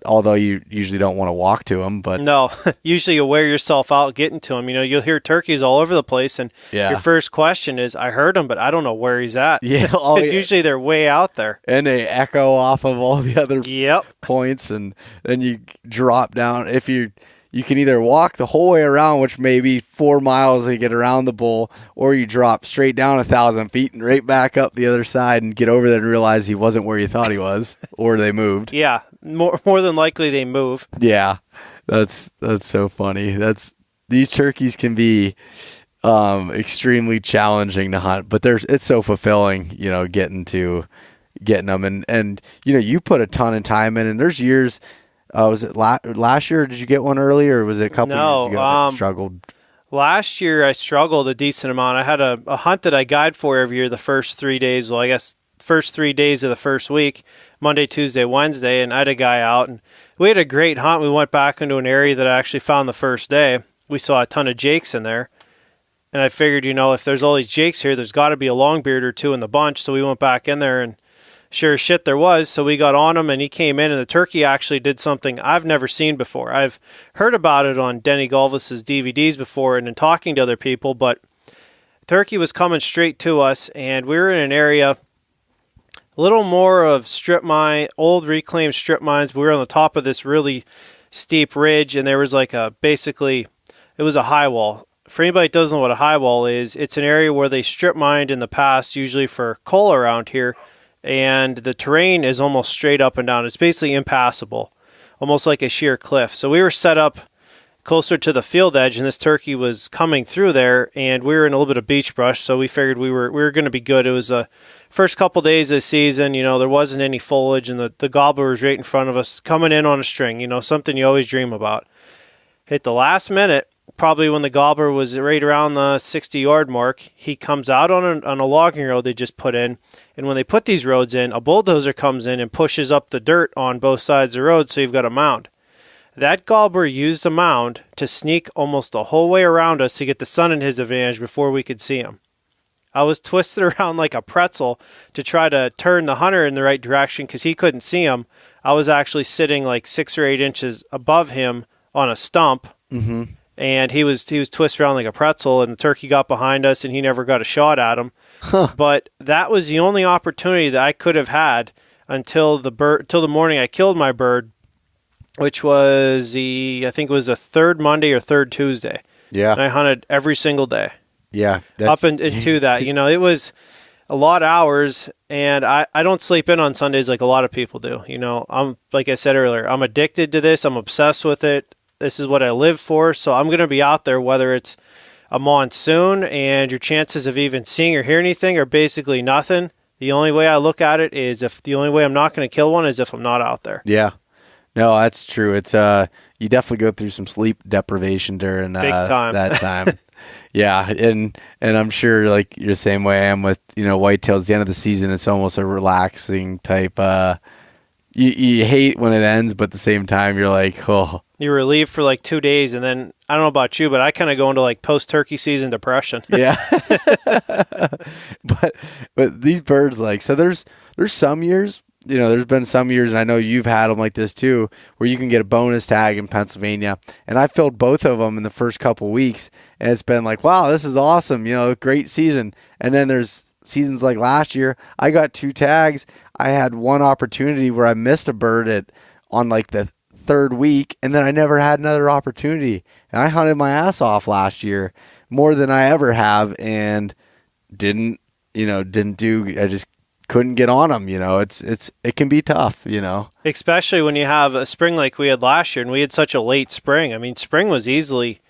although you usually don't want to walk to them, but no, usually you'll wear yourself out getting to them. You'll hear turkeys all over the place, and your first question is, I heard him, but I don't know where he's at. Yeah, usually they're way out there, and they echo off of all the other Yep. points, and then you drop down. If you can either walk the whole way around, which may be 4 miles to get around the bull, or you drop straight down 1,000 feet and right back up the other side and get over there and realize he wasn't where you thought he was, or they moved. Yeah, more than likely they move. Yeah, that's so funny. These turkeys can be extremely challenging to hunt, but it's so fulfilling, getting them, and you put a ton of time in, and there's years. Was it last year? Or did you get one early, or was it a couple years ago that struggled? Last year I struggled a decent amount. I had a hunt that I guide for every year the first 3 days. Well, I guess first 3 days of the first week, Monday, Tuesday, Wednesday, and I had a guy out, and we had a great hunt. We went back into an area that I actually found the first day. We saw a ton of jakes in there, and I figured, if there's all these jakes here, there's got to be a longbeard or two in the bunch. So we went back in there, and sure as shit there was. So we got on him, and he came in, and the turkey actually did something I've never seen before. I've heard about it on Denny Galvis's DVDs before and in talking to other people, but turkey was coming straight to us, and we were in an area a little more of strip mine, old reclaimed strip mines. We were on the top of this really steep ridge, and there was like it was a high wall. For anybody that doesn't know what a high wall is, it's an area where they strip mined in the past, usually for coal around here, and the terrain is almost straight up and down. It's basically impassable, almost like a sheer cliff. So we were set up closer to the field edge, and this turkey was coming through there, and we were in a little bit of beach brush, so we figured we were going to be good. It was the first couple days of the season. There wasn't any foliage, and the gobbler was right in front of us, coming in on a string, something you always dream about. Hit the last minute, probably when the gobbler was right around the 60-yard mark, he comes out on a logging road they just put in. And when they put these roads in, a bulldozer comes in and pushes up the dirt on both sides of the road, so you've got a mound. That gobbler used the mound to sneak almost the whole way around us to get the sun in his advantage before we could see him. I was twisted around like a pretzel to try to turn the hunter in the right direction because he couldn't see him. I was actually sitting like 6 or 8 inches above him on a stump, and he was twisted around like a pretzel, and the turkey got behind us, and he never got a shot at him. But that was the only opportunity that I could have had until the morning I killed my bird, which was I think it was the third Monday or third Tuesday. Yeah. And I hunted every single day. Yeah. Up into that. It was a lot of hours, and I don't sleep in on Sundays like a lot of people do. I'm, like I said earlier, I'm addicted to this. I'm obsessed with it. This is what I live for. So I'm going to be out there whether it's a monsoon, and your chances of even seeing or hearing anything are basically nothing. The only way I look at it is the only way I'm not going to kill one is if I'm not out there. Yeah. No, that's true. It's you definitely go through some sleep deprivation during Big time. that time. Yeah, and I'm sure like you're the same way I am with whitetails. The end of the season, it's almost a relaxing type. You hate when it ends, but at the same time, you're like, oh. You're relieved for like 2 days, and then I don't know about you, but I kind of go into like post-turkey season depression. Yeah. but these birds, so there's some years. There's been some years, and I know you've had them like this too, where you can get a bonus tag in Pennsylvania. And I filled both of them in the first couple weeks, and it's been like, wow, this is awesome. Great season. And then there's seasons like last year, I got 2 tags. I had one opportunity where I missed a bird on like the third week, and then I never had another opportunity. And I hunted my ass off last year, more than I ever have, and didn't do. I just couldn't get on them. It can be tough. Especially when you have a spring like we had last year, and we had such a late spring. I mean, spring was easily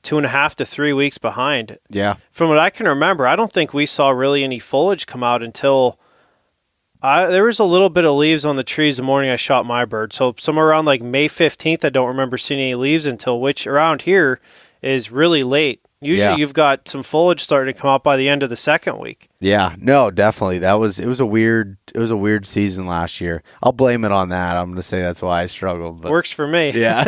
2.5 to 3 weeks behind. Yeah. From what I can remember, I don't think we saw really any foliage come out until there was a little bit of leaves on the trees the morning I shot my bird. So somewhere around like May 15th, I don't remember seeing any leaves until, which around here is really late. Usually you've got some foliage starting to come out by the end of the second week. Yeah, no, definitely. It was a weird season last year. I'll blame it on that. I'm going to say that's why I struggled. But. Works for me. Yeah.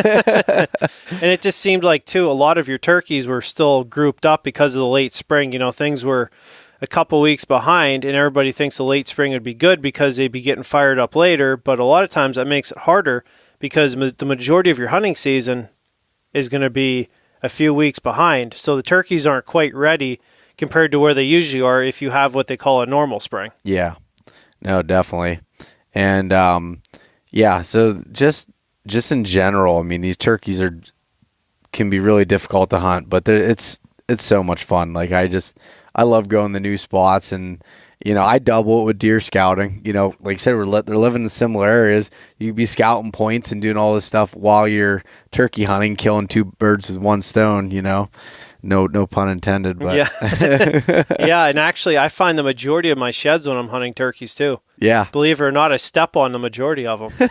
And it just seemed like too, a lot of your turkeys were still grouped up because of the late spring. Things were a couple weeks behind, and everybody thinks the late spring would be good because they'd be getting fired up later. But a lot of times that makes it harder because the majority of your hunting season is going to be a few weeks behind. So the turkeys aren't quite ready compared to where they usually are if you have what they call a normal spring. Yeah, no, definitely. And so just in general, I mean, these turkeys can be really difficult to hunt, but it's so much fun. Like I love going to new spots, and I double it with deer scouting. Like I said, they're living in similar areas. You'd be scouting points and doing all this stuff while you're turkey hunting, killing 2 birds with 1 stone. No pun intended. But yeah, yeah. And actually, I find the majority of my sheds when I'm hunting turkeys too. Yeah, believe it or not, I step on the majority of them.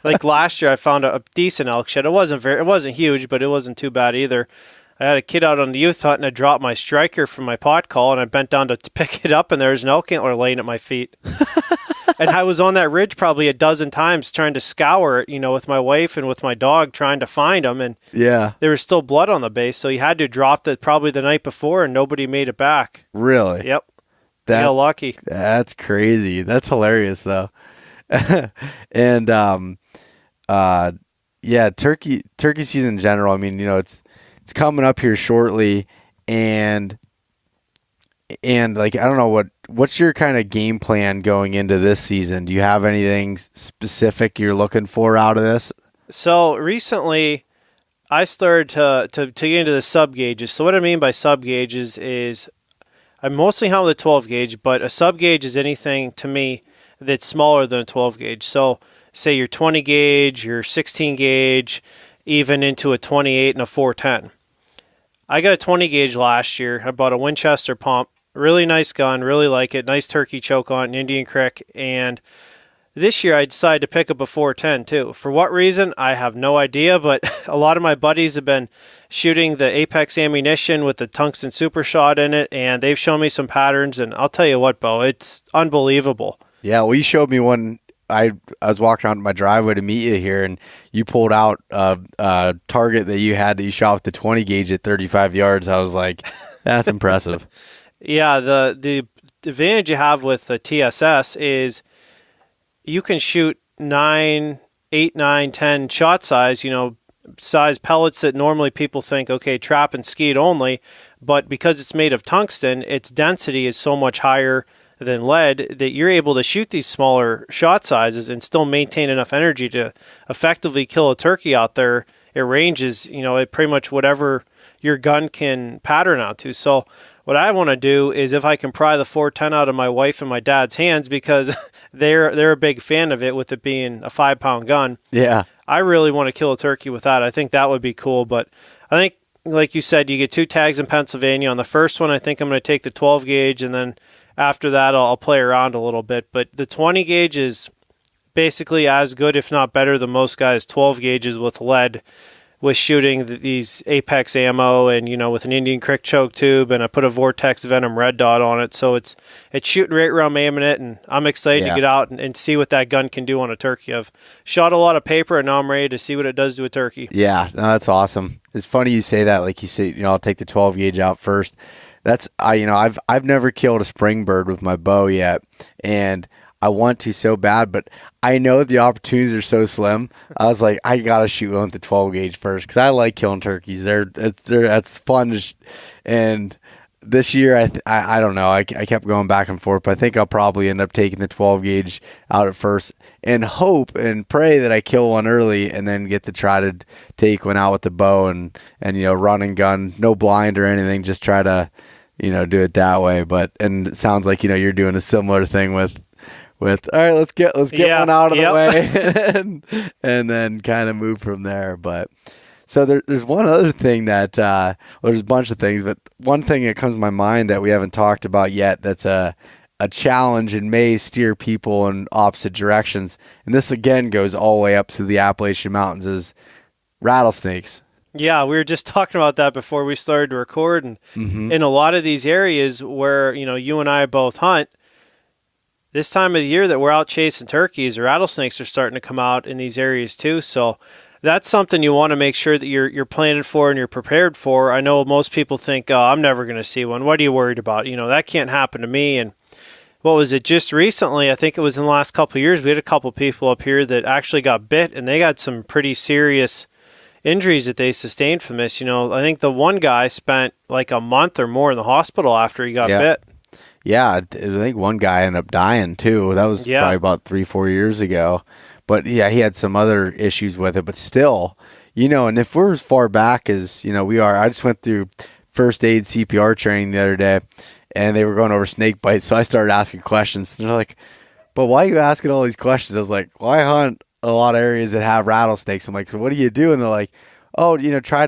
Like last year, I found a decent elk shed. It wasn't huge, but it wasn't too bad either. I had a kid out on the youth hunt, and I dropped my striker from my pot call, and I bent down to pick it up, and there was an elk antler laying at my feet. And I was on that ridge probably a dozen times trying to scour it, with my wife and with my dog trying to find them, and there was still blood on the base, so you had to drop it probably the night before, and nobody made it back. Really? Yep. Got lucky. That's crazy. That's hilarious, though. And turkey season in general. I mean, it's coming up here shortly, and like I don't know what's your kind of game plan going into this season? Do you have anything specific you're looking for out of this? So recently, I started to get into the sub gauges. So what I mean by sub gauges is I mostly hunt with a 12 gauge, but a sub gauge is anything to me that's smaller than a 12 gauge. So say your 20 gauge, your 16 gauge, even into a 28 and a 410. I got a 20 gauge last year. I bought a Winchester pump. Really nice gun. Really like it. Nice turkey choke on Indian Creek. And This year I decided to pick up a 410 too. For what reason, I have no idea, but a lot of my buddies have been shooting the Apex ammunition with the tungsten super shot in it, and they've shown me some patterns, and I'll tell you what, Bo, it's unbelievable. Yeah, well, you showed me one. I was walking around my driveway to meet you here, and you pulled out a target that you shot with the 20 gauge at 35 yards. I was like, that's impressive. Yeah, the advantage you have with the TSS is you can shoot 9, 8, 9, 10 shot size, size pellets that normally people think, okay, trap and skeet only, but because it's made of tungsten, its density is so much higher than lead that you're able to shoot these smaller shot sizes and still maintain enough energy to effectively kill a turkey out there. It ranges, at pretty much whatever your gun can pattern out to. So what I want to do is if I can pry the 410 out of my wife and my dad's hands, because they're a big fan of it with it being a 5-pound gun. Yeah. I really want to kill a turkey with that. I think that would be cool. But I think, like you said, you get 2 tags in Pennsylvania. On the first one, I think I'm going to take the 12 gauge, and then after that, I'll play around a little bit. But the 20 gauge is basically as good, if not better, than most guys' 12 gauges with lead, with shooting these Apex ammo and, with an Indian Crick choke tube, and I put a Vortex Venom red dot on it. So it's shooting right where I'm aiming it, and I'm excited to get out and see what that gun can do on a turkey. I've shot a lot of paper, and now I'm ready to see what it does to a turkey. Yeah, no, that's awesome. It's funny you say that. Like you say, I'll take the 12 gauge out first. I've never killed a spring bird with my bow yet, and I want to so bad, but I know the opportunities are so slim. I was like, I gotta shoot one with the 12 gauge first because I like killing turkeys. That's fun. And this year, I don't know. I kept going back and forth, but I think I'll probably end up taking the 12 gauge out at first and hope and pray that I kill one early, and then get to try to take one out with the bow and run and gun, no blind or anything. Just try to do it that way. And it sounds like you're doing a similar thing with all right, let's get one out of the way and then kind of move from there. But so there's one other thing that there's a bunch of things, but one thing that comes to my mind that we haven't talked about yet that's a challenge and may steer people in opposite directions, and this again goes all the way up to the Appalachian Mountains, is rattlesnakes. Yeah, we were just talking about that before we started to record, and in a lot of these areas where you and I both hunt, this time of the year that we're out chasing turkeys, rattlesnakes are starting to come out in these areas too. So that's something you want to make sure that you're planning for and you're prepared for. I know most people think, oh, I'm never going to see one. What are you worried about? That can't happen to me. And what was it, just recently, I think it was in the last couple of years, we had a couple of people up here that actually got bit, and they got some pretty serious injuries that they sustained from this. I think the one guy spent like a month or more in the hospital after he got bit. Yeah, I think one guy ended up dying too. That was probably about 3-4 years ago. But yeah, he had some other issues with it. But still, and if we're as far back as, we are, I just went through first aid CPR training the other day, and they were going over snake bites. So I started asking questions. And they're like, but why are you asking all these questions? I was like, well, I hunt a lot of areas that have rattlesnakes. I'm like, so what do you do? And they're like, oh, try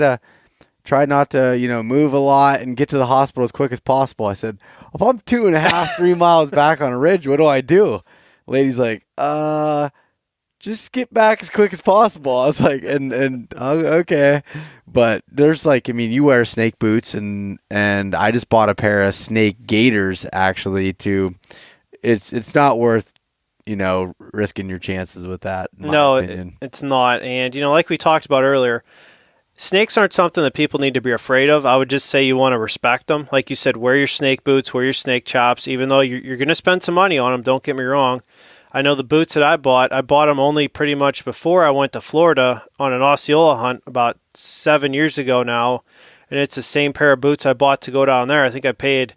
not to, move a lot and get to the hospital as quick as possible. I said, if I'm 2.5, 3 miles back on a ridge, what do I do? Lady's like, just get back as quick as possible. I was like, okay. But there's you wear snake boots, and I just bought a pair of snake gaiters actually it's not worth, risking your chances with that. No, it's not. And, like we talked about earlier, snakes aren't something that people need to be afraid of. I would just say you want to respect them. Like you said, wear your snake boots, wear your snake chops, even though you're going to spend some money on them. Don't get me wrong. I know the boots that I bought them only pretty much before I went to Florida on an Osceola hunt about 7 years ago now. And it's the same pair of boots I bought to go down there. I think I paid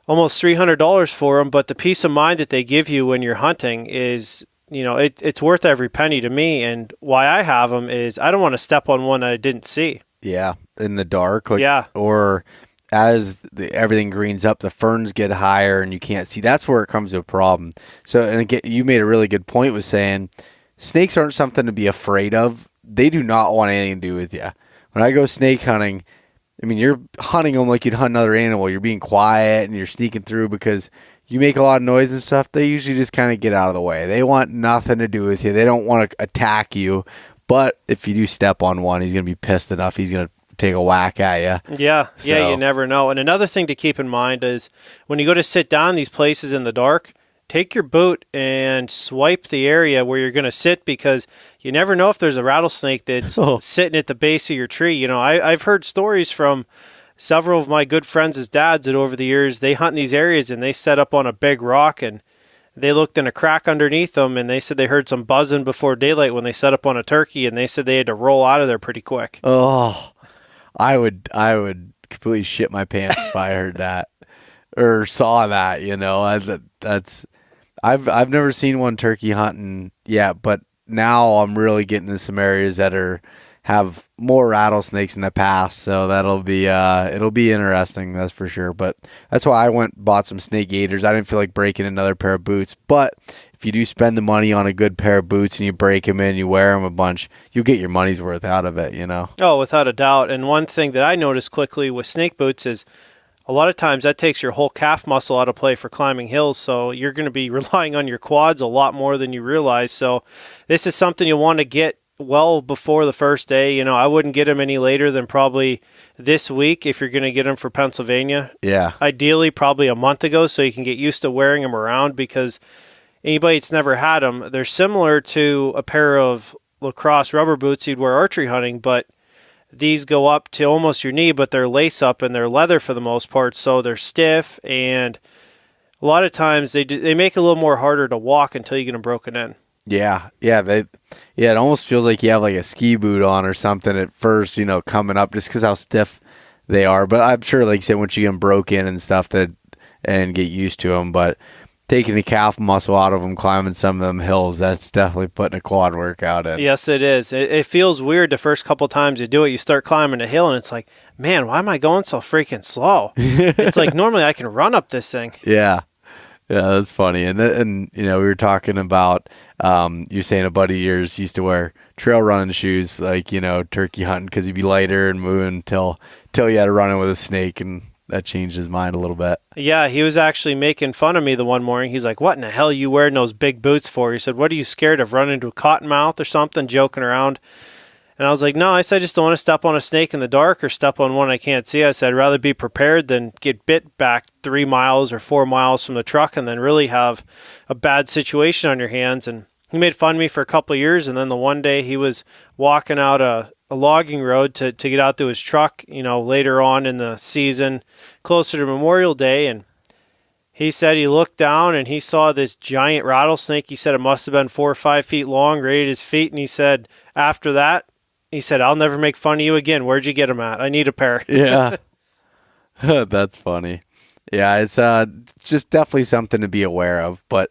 almost $300 for them. But the peace of mind that they give you when you're hunting is, it's worth every penny to me. And why I have them is I don't want to step on one that I didn't see. Yeah, in the dark. Or as everything greens up, the ferns get higher and you can't see. That's where it comes to a problem. So, and again, you made a really good point with saying snakes aren't something to be afraid of. They do not want anything to do with you. When I go snake hunting, you're hunting them like you'd hunt another animal. You're being quiet and you're sneaking through because you make a lot of noise and stuff, they usually just kind of get out of the way. They want nothing to do with you. They don't want to attack you. But if you do step on one, he's going to be pissed enough. He's going to take a whack at you. Yeah, you never know. And another thing to keep in mind is when you go to sit down these places in the dark, take your boot and swipe the area where you're going to sit, because you never know if there's a rattlesnake that's sitting at the base of your tree. You know, I've heard stories from several of my good friends' dads that over the years they hunt in these areas and they set up on a big rock and they looked in a crack underneath them and they said they heard some buzzing before daylight when they set up on a turkey, and they said they had to roll out of there pretty quick. Oh, I would completely shit my pants if I heard that or saw that, you know. I've never seen one turkey hunting yet, but now I'm really getting into some areas that have more rattlesnakes in the past, so that'll be it'll be interesting, that's for sure. But that's why I went and bought some snake gaiters. I didn't feel like breaking another pair of boots, but if you do spend the money on a good pair of boots and you break them in, you wear them a bunch, you get your money's worth out of it, you know. Oh, without a doubt. And one thing that I noticed quickly with snake boots is a lot of times that takes your whole calf muscle out of play for climbing hills, so you're going to be relying on your quads a lot more than you realize. So this is something you'll want to get well before the first day. You know, I wouldn't get them any later than probably this week if you're going to get them for Pennsylvania. Yeah. Ideally, probably a month ago, so you can get used to wearing them around, because anybody that's never had them, they're similar to a pair of lacrosse rubber boots you'd wear archery hunting, but these go up to almost your knee, but they're lace up and they're leather for the most part, so they're stiff, and a lot of times they make it a little more harder to walk until you get them broken in. Yeah, it almost feels like you have like a ski boot on or something at first, you know, coming up, just because how stiff they are. But I'm sure, like you said, once you get them broke in and stuff, and get used to them. But taking the calf muscle out of them, climbing some of them hills, that's definitely putting a quad workout in. Yes, it is. It feels weird the first couple times you do it. You start climbing a hill, and it's like, man, why am I going so freaking slow? It's like normally I can run up this thing. Yeah. Yeah, that's funny. And you know, we were talking about you're saying a buddy of yours used to wear trail running shoes, like, you know, turkey hunting, because he'd be lighter and moving until you had to run in with a snake, and that changed his mind a little bit. Yeah, he was actually making fun of me the one morning. He's like, what in the hell are you wearing those big boots for? He said, what are you scared of, running into a cottonmouth or something, joking around? And I was like, no, I said, I just don't want to step on a snake in the dark or step on one I can't see. I said, I'd rather be prepared than get bit back 3 miles or 4 miles from the truck and then really have a bad situation on your hands. And he made fun of me for a couple of years. And then the one day he was walking out a logging road to get out to his truck, you know, later on in the season, closer to Memorial Day. And he said he looked down and he saw this giant rattlesnake. He said it must have been 4 or 5 feet long, right at his feet. And he said, after that, he said, I'll never make fun of you again. Where'd you get them at? I need a pair. Yeah. That's funny. Yeah, it's just definitely something to be aware of, but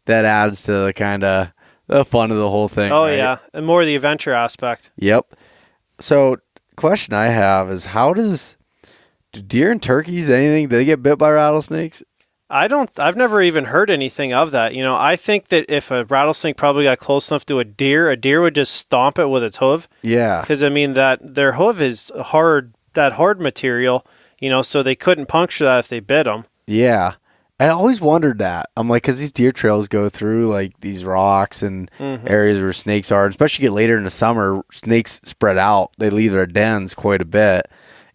that adds to the kind of the fun of the whole thing. Oh, right? yeah, and more the adventure aspect. Yep. So, question I have is, do deer and turkeys, do they get bit by rattlesnakes? I've never even heard anything of that. You know, I think that if a rattlesnake probably got close enough to a deer would just stomp it with its hoof. Yeah. Because, I mean, that their hoof is hard material, you know, so they couldn't puncture that if they bit them. Yeah. I always wondered that. I'm like, because these deer trails go through, like, these rocks and areas where snakes are, especially get later in the summer, snakes spread out. They leave their dens quite a bit.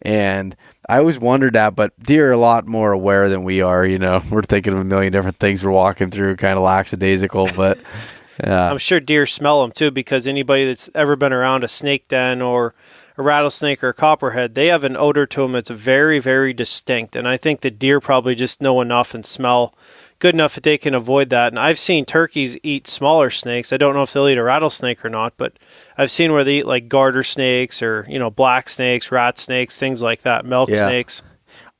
And I always wondered that, but deer are a lot more aware than we are. You know, we're thinking of a million different things we're walking through, kind of lackadaisical, but I'm sure deer smell them too, because anybody that's ever been around a snake den or a rattlesnake or a copperhead, they have an odor to them that's very, very distinct. And I think the deer probably just know enough and smell good enough that they can avoid that. And I've seen turkeys eat smaller snakes. I don't know if they'll eat a rattlesnake or not, but I've seen where they eat like garter snakes or, you know, black snakes, rat snakes, things like that, milk snakes.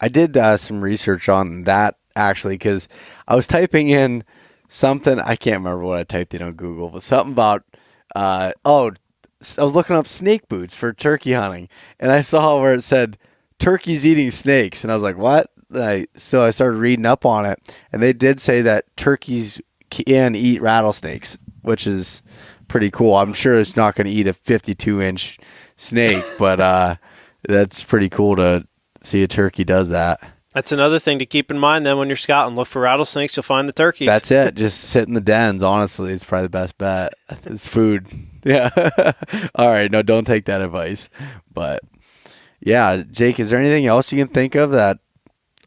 I did some research on that, actually, because I was typing in something. I can't remember what I typed in on Google, but something about, I was looking up snake boots for turkey hunting, and I saw where it said, turkeys eating snakes, and I was like, what? So I started reading up on it, and they did say that turkeys can eat rattlesnakes, which is pretty cool. I'm sure it's not going to eat a 52-inch snake, but that's pretty cool to see a turkey does that. That's another thing to keep in mind then when you're scouting. Look for rattlesnakes, you'll find the turkeys. That's it. Just sit in the dens, honestly. It's probably the best bet. It's food. Yeah. All right. No, don't take that advice. But, yeah, Jake, is there anything else you can think of that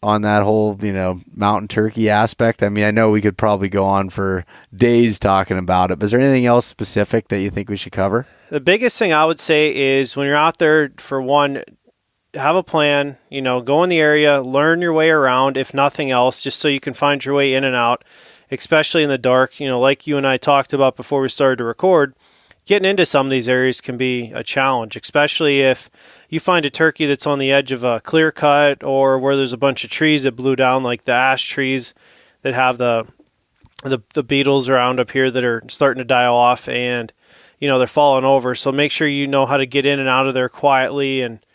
on that whole, mountain turkey aspect? I mean, I know we could probably go on for days talking about it, but is there anything else specific that you think we should cover? The biggest thing I would say is when you're out there, for one, have a plan, go in the area, learn your way around, if nothing else, just so you can find your way in and out, especially in the dark. Like you and I talked about before we started to record, getting into some of these areas can be a challenge, especially if you find a turkey that's on the edge of a clear cut or where there's a bunch of trees that blew down, like the ash trees that have the beetles around up here that are starting to die off, and they're falling over. So make sure you know how to get in and out of there quietly, and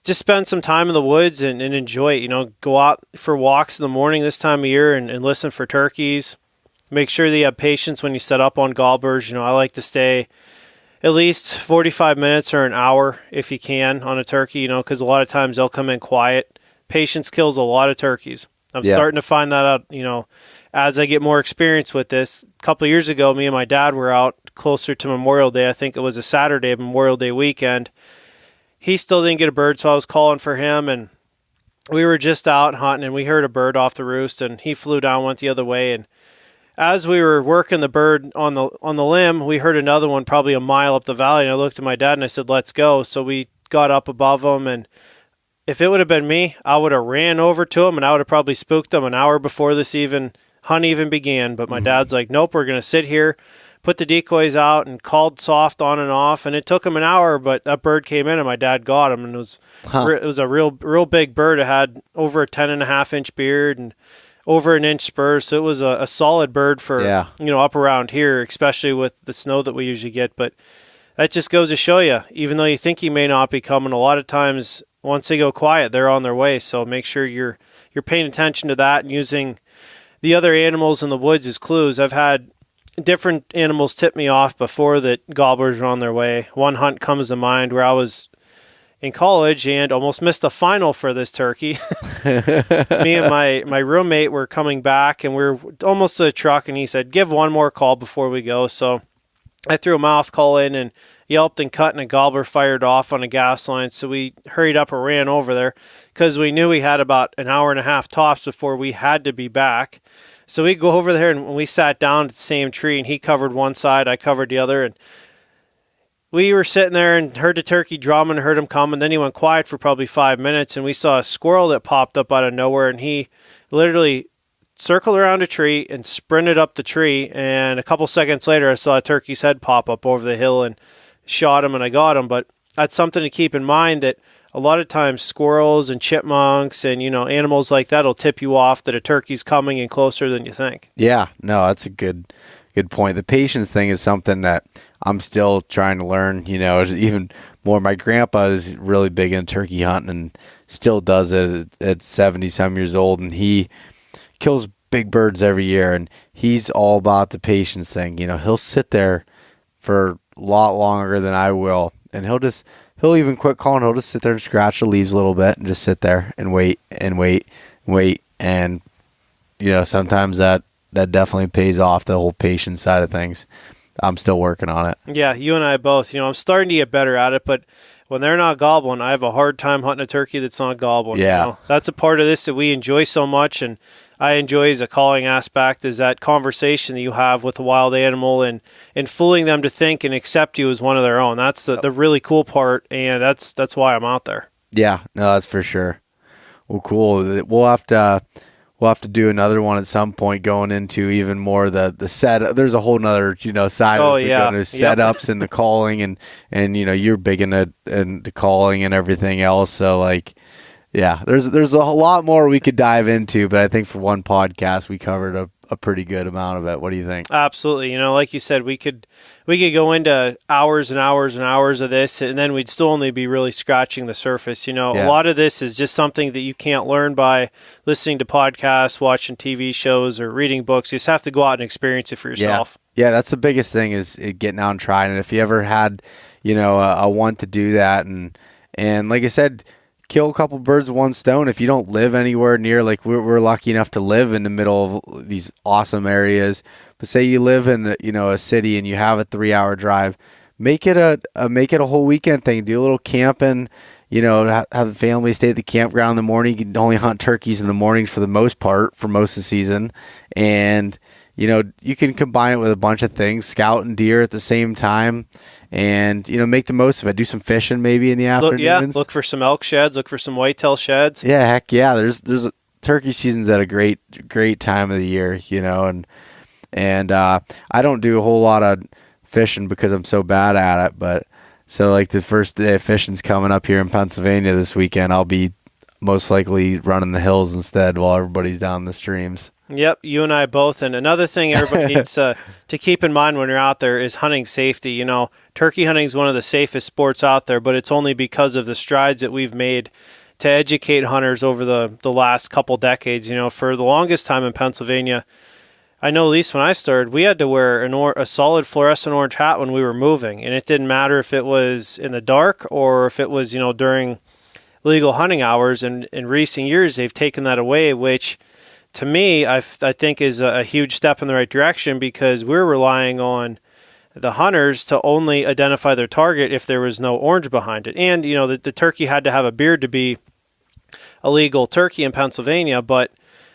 just spend some time in the woods and enjoy it. Go out for walks in the morning this time of year and listen for turkeys. Make sure that you have patience when you set up on gobblers. I like to stay at least 45 minutes or an hour if you can on a turkey, because a lot of times they'll come in quiet. Patience kills a lot of turkeys. I'm starting to find that out, as I get more experience with this. A couple of years ago, me and my dad were out closer to Memorial Day. I think it was a Saturday, Memorial Day weekend. He still didn't get a bird, so I was calling for him, and we were just out hunting, and we heard a bird off the roost, and he flew down, went the other way, and as we were working the bird on the limb, we heard another one probably a mile up the valley, and I looked at my dad, and I said, let's go. So we got up above him, and if it would have been me, I would have ran over to him, and I would have probably spooked him an hour before this hunt even began. But my dad's like, nope, we're going to sit here, put the decoys out, and called soft on and off, and it took him an hour, but that bird came in, and my dad got him, and it was a real big bird. It had over a 10.5-inch beard and over an inch spurs, so it was a solid bird for up around here, especially with the snow that we usually get. But that just goes to show you, even though you think he may not be coming, a lot of times once they go quiet, they're on their way. So make sure you're paying attention to that and using the other animals in the woods as clues. I've had different animals tip me off before that gobblers are on their way. One hunt comes to mind where I was in college and almost missed a final for this turkey. Me and my roommate were coming back, and we were almost to the truck, and he said, give one more call before we go. So I threw a mouth call in and yelped and cut, and a gobbler fired off on a gas line. So we hurried up and ran over there because we knew we had about an hour and a half tops before we had to be back. So we go over there, and we sat down at the same tree, and he covered one side, I covered the other, and we were sitting there and heard the turkey drumming, heard him come, and then he went quiet for probably 5 minutes, and we saw a squirrel that popped up out of nowhere, and he literally circled around a tree and sprinted up the tree, and a couple seconds later I saw a turkey's head pop up over the hill and shot him, and I got him. But that's something to keep in mind, that a lot of times squirrels and chipmunks and animals like that will tip you off that a turkey's coming in closer than you think. Yeah, no, that's a good point. The patience thing is something that I'm still trying to learn, even more. My grandpa is really big into turkey hunting and still does it at 70 some years old, and he kills big birds every year, and he's all about the patience thing. He'll sit there for a lot longer than I will, and he'll even quit calling. He'll just sit there and scratch the leaves a little bit and just sit there and wait and wait and wait. And sometimes that definitely pays off, the whole patience side of things. I'm still working on it. Yeah, you and I both. I'm starting to get better at it, but when they're not gobbling, I have a hard time hunting a turkey that's not gobbling. Yeah. That's a part of this that we enjoy so much, and I enjoy as a calling aspect, is that conversation that you have with a wild animal and fooling them to think and accept you as one of their own. That's the really cool part, and that's why I'm out there. Yeah, no, that's for sure. Well, cool. We'll have to do another one at some point, going into even more the set. There's a whole nother side of it. There's setups and the calling, and you're big into the calling and everything else. So there's a lot more we could dive into, but I think for one podcast we covered a pretty good amount of it. What do you think? Absolutely. Like you said, we could go into hours and hours and hours of this, and then we'd still only be really scratching the surface. A lot of this is just something that you can't learn by listening to podcasts, watching TV shows, or reading books. You just have to go out and experience it for yourself. Yeah, that's the biggest thing, is getting out and trying. And if you ever had, a want to do that, and like I said, kill a couple birds with one stone. If you don't live anywhere near, like we're lucky enough to live in the middle of these awesome areas, but say you live in a city and you have a 3-hour drive, make it a whole weekend thing. Do a little camping. Have the family stay at the campground in the morning. You can only hunt turkeys in the mornings for the most part for most of the season, and you can combine it with a bunch of things, scout and deer at the same time, and make the most of it. Do some fishing maybe in the afternoons. Look for some elk sheds. Look for some whitetail sheds. Yeah, heck yeah. There's turkey season's at a great time of the year, and I don't do a whole lot of fishing because I'm so bad at it. But so like the first day of fishing's coming up here in Pennsylvania this weekend, I'll be most likely running the hills instead while everybody's down the streams. Yep, you and I both. And another thing everybody needs to keep in mind when you're out there is hunting safety. Turkey hunting is one of the safest sports out there, but it's only because of the strides that we've made to educate hunters over the last couple decades. For the longest time in Pennsylvania, I know at least when I started, we had to wear a solid fluorescent orange hat when we were moving, and it didn't matter if it was in the dark or if it was during legal hunting hours. And in recent years, they've taken that away, which to me, I think is a huge step in the right direction, because we're relying on the hunters to only identify their target if there was no orange behind it. And, the turkey had to have a beard to be a legal turkey in Pennsylvania, but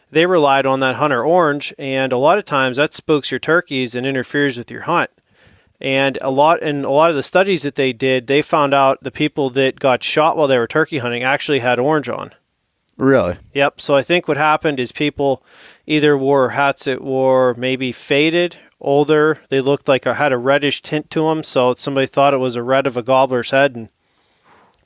they relied on that hunter orange, and a lot of times that spooks your turkeys and interferes with your hunt. And a lot of the studies that they did, they found out the people that got shot while they were turkey hunting actually had orange on. Really? Yep. So I think what happened is people either wore hats that were maybe faded, older. They looked like had a reddish tint to them. So somebody thought it was a red of a gobbler's head and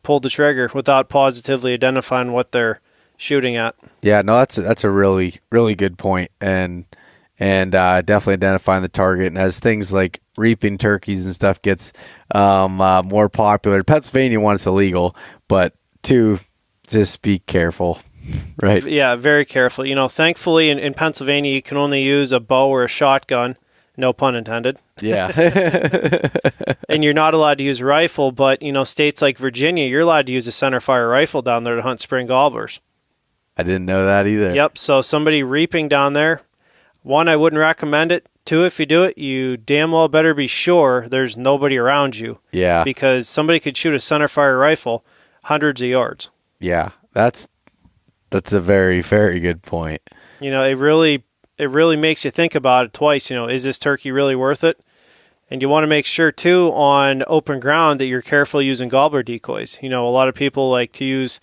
pulled the trigger without positively identifying what they're shooting at. Yeah, no, that's a really, really good point. And definitely identifying the target. And as things like reaping turkeys and stuff gets more popular, Pennsylvania, one, it's illegal, but two, just be careful, right? Yeah, very careful. Thankfully in Pennsylvania, you can only use a bow or a shotgun, no pun intended. Yeah. And you're not allowed to use a rifle, but, states like Virginia, you're allowed to use a centerfire rifle down there to hunt spring gobblers. I didn't know that either. Yep, so somebody reaping down there, one, I wouldn't recommend it. Two, if you do it, you damn well better be sure there's nobody around you. Yeah. Because somebody could shoot a centerfire rifle hundreds of yards. Yeah, that's a very, very good point. It really makes you think about it twice. Is this turkey really worth it? And you want to make sure, too, on open ground that you're careful using gobbler decoys. A lot of people like to use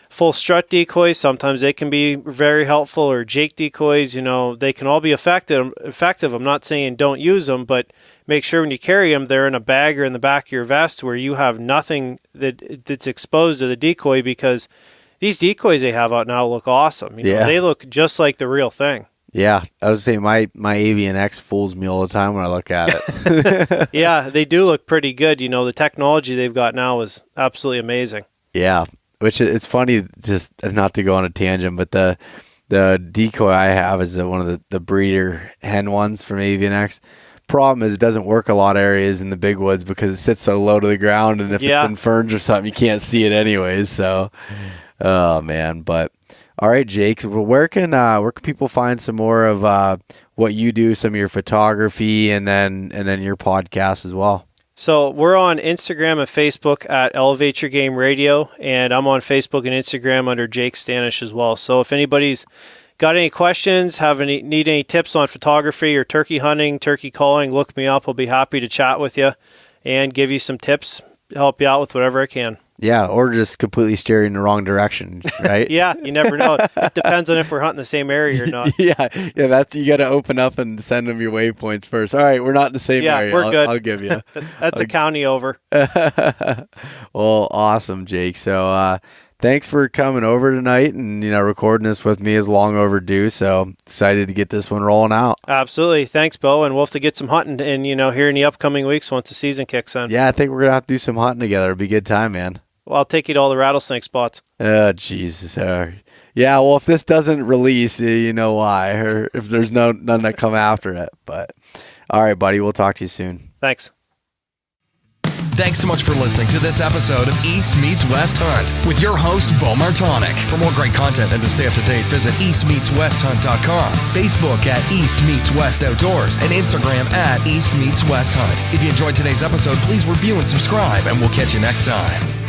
full strut decoys. Sometimes they can be very helpful, or Jake decoys. They can all be effective. I'm not saying don't use them, but make sure when you carry them, they're in a bag or in the back of your vest where you have nothing that's exposed to the decoy, because these decoys they have out now look awesome. They look just like the real thing. Yeah, I was saying my Avian X fools me all the time when I look at it. Yeah, they do look pretty good. The technology they've got now is absolutely amazing. Yeah, which it's funny, just not to go on a tangent, but the decoy I have is one of the breeder hen ones from Avian X. Problem is it doesn't work a lot of areas in the big woods because it sits so low to the ground, and if it's in ferns or something, you can't see it anyways. So, oh man, but all right, Jake. Well, where can people find some more of what you do, some of your photography, and then your podcast as well? So we're on Instagram and Facebook at Elevate Your Game Radio, and I'm on Facebook and Instagram under Jake Stanisch as well. So if anybody's got any questions, need any tips on photography or turkey hunting, turkey calling, look me up. I'll be happy to chat with you and give you some tips, help you out with whatever I can. Yeah, or just completely steer you in the wrong direction, right? Yeah, you never know. It depends on if we're hunting the same area or not. yeah, that's, you got to open up and send them your waypoints first. All right, we're not in the same area. We're good. I'll give you. That's a county over. Well, awesome, Jake. So thanks for coming over tonight, and recording this with me is long overdue. So excited to get this one rolling out. Absolutely. Thanks, Bo. And we'll have to get some hunting and here in the upcoming weeks once the season kicks in. Yeah, I think we're gonna have to do some hunting together. It'll be a good time, man. Well, I'll take you to all the rattlesnake spots. Oh, Jesus. Yeah, well, if this doesn't release, you know why, or if there's none that come after it. But all right, buddy, we'll talk to you soon. Thanks. Thanks so much for listening to this episode of East Meets West Hunt with your host, Bo Martonic. For more great content and to stay up to date, visit eastmeetswesthunt.com, Facebook at East Meets West Outdoors, and Instagram at East Meets West Hunt. If you enjoyed today's episode, please review and subscribe, and we'll catch you next time.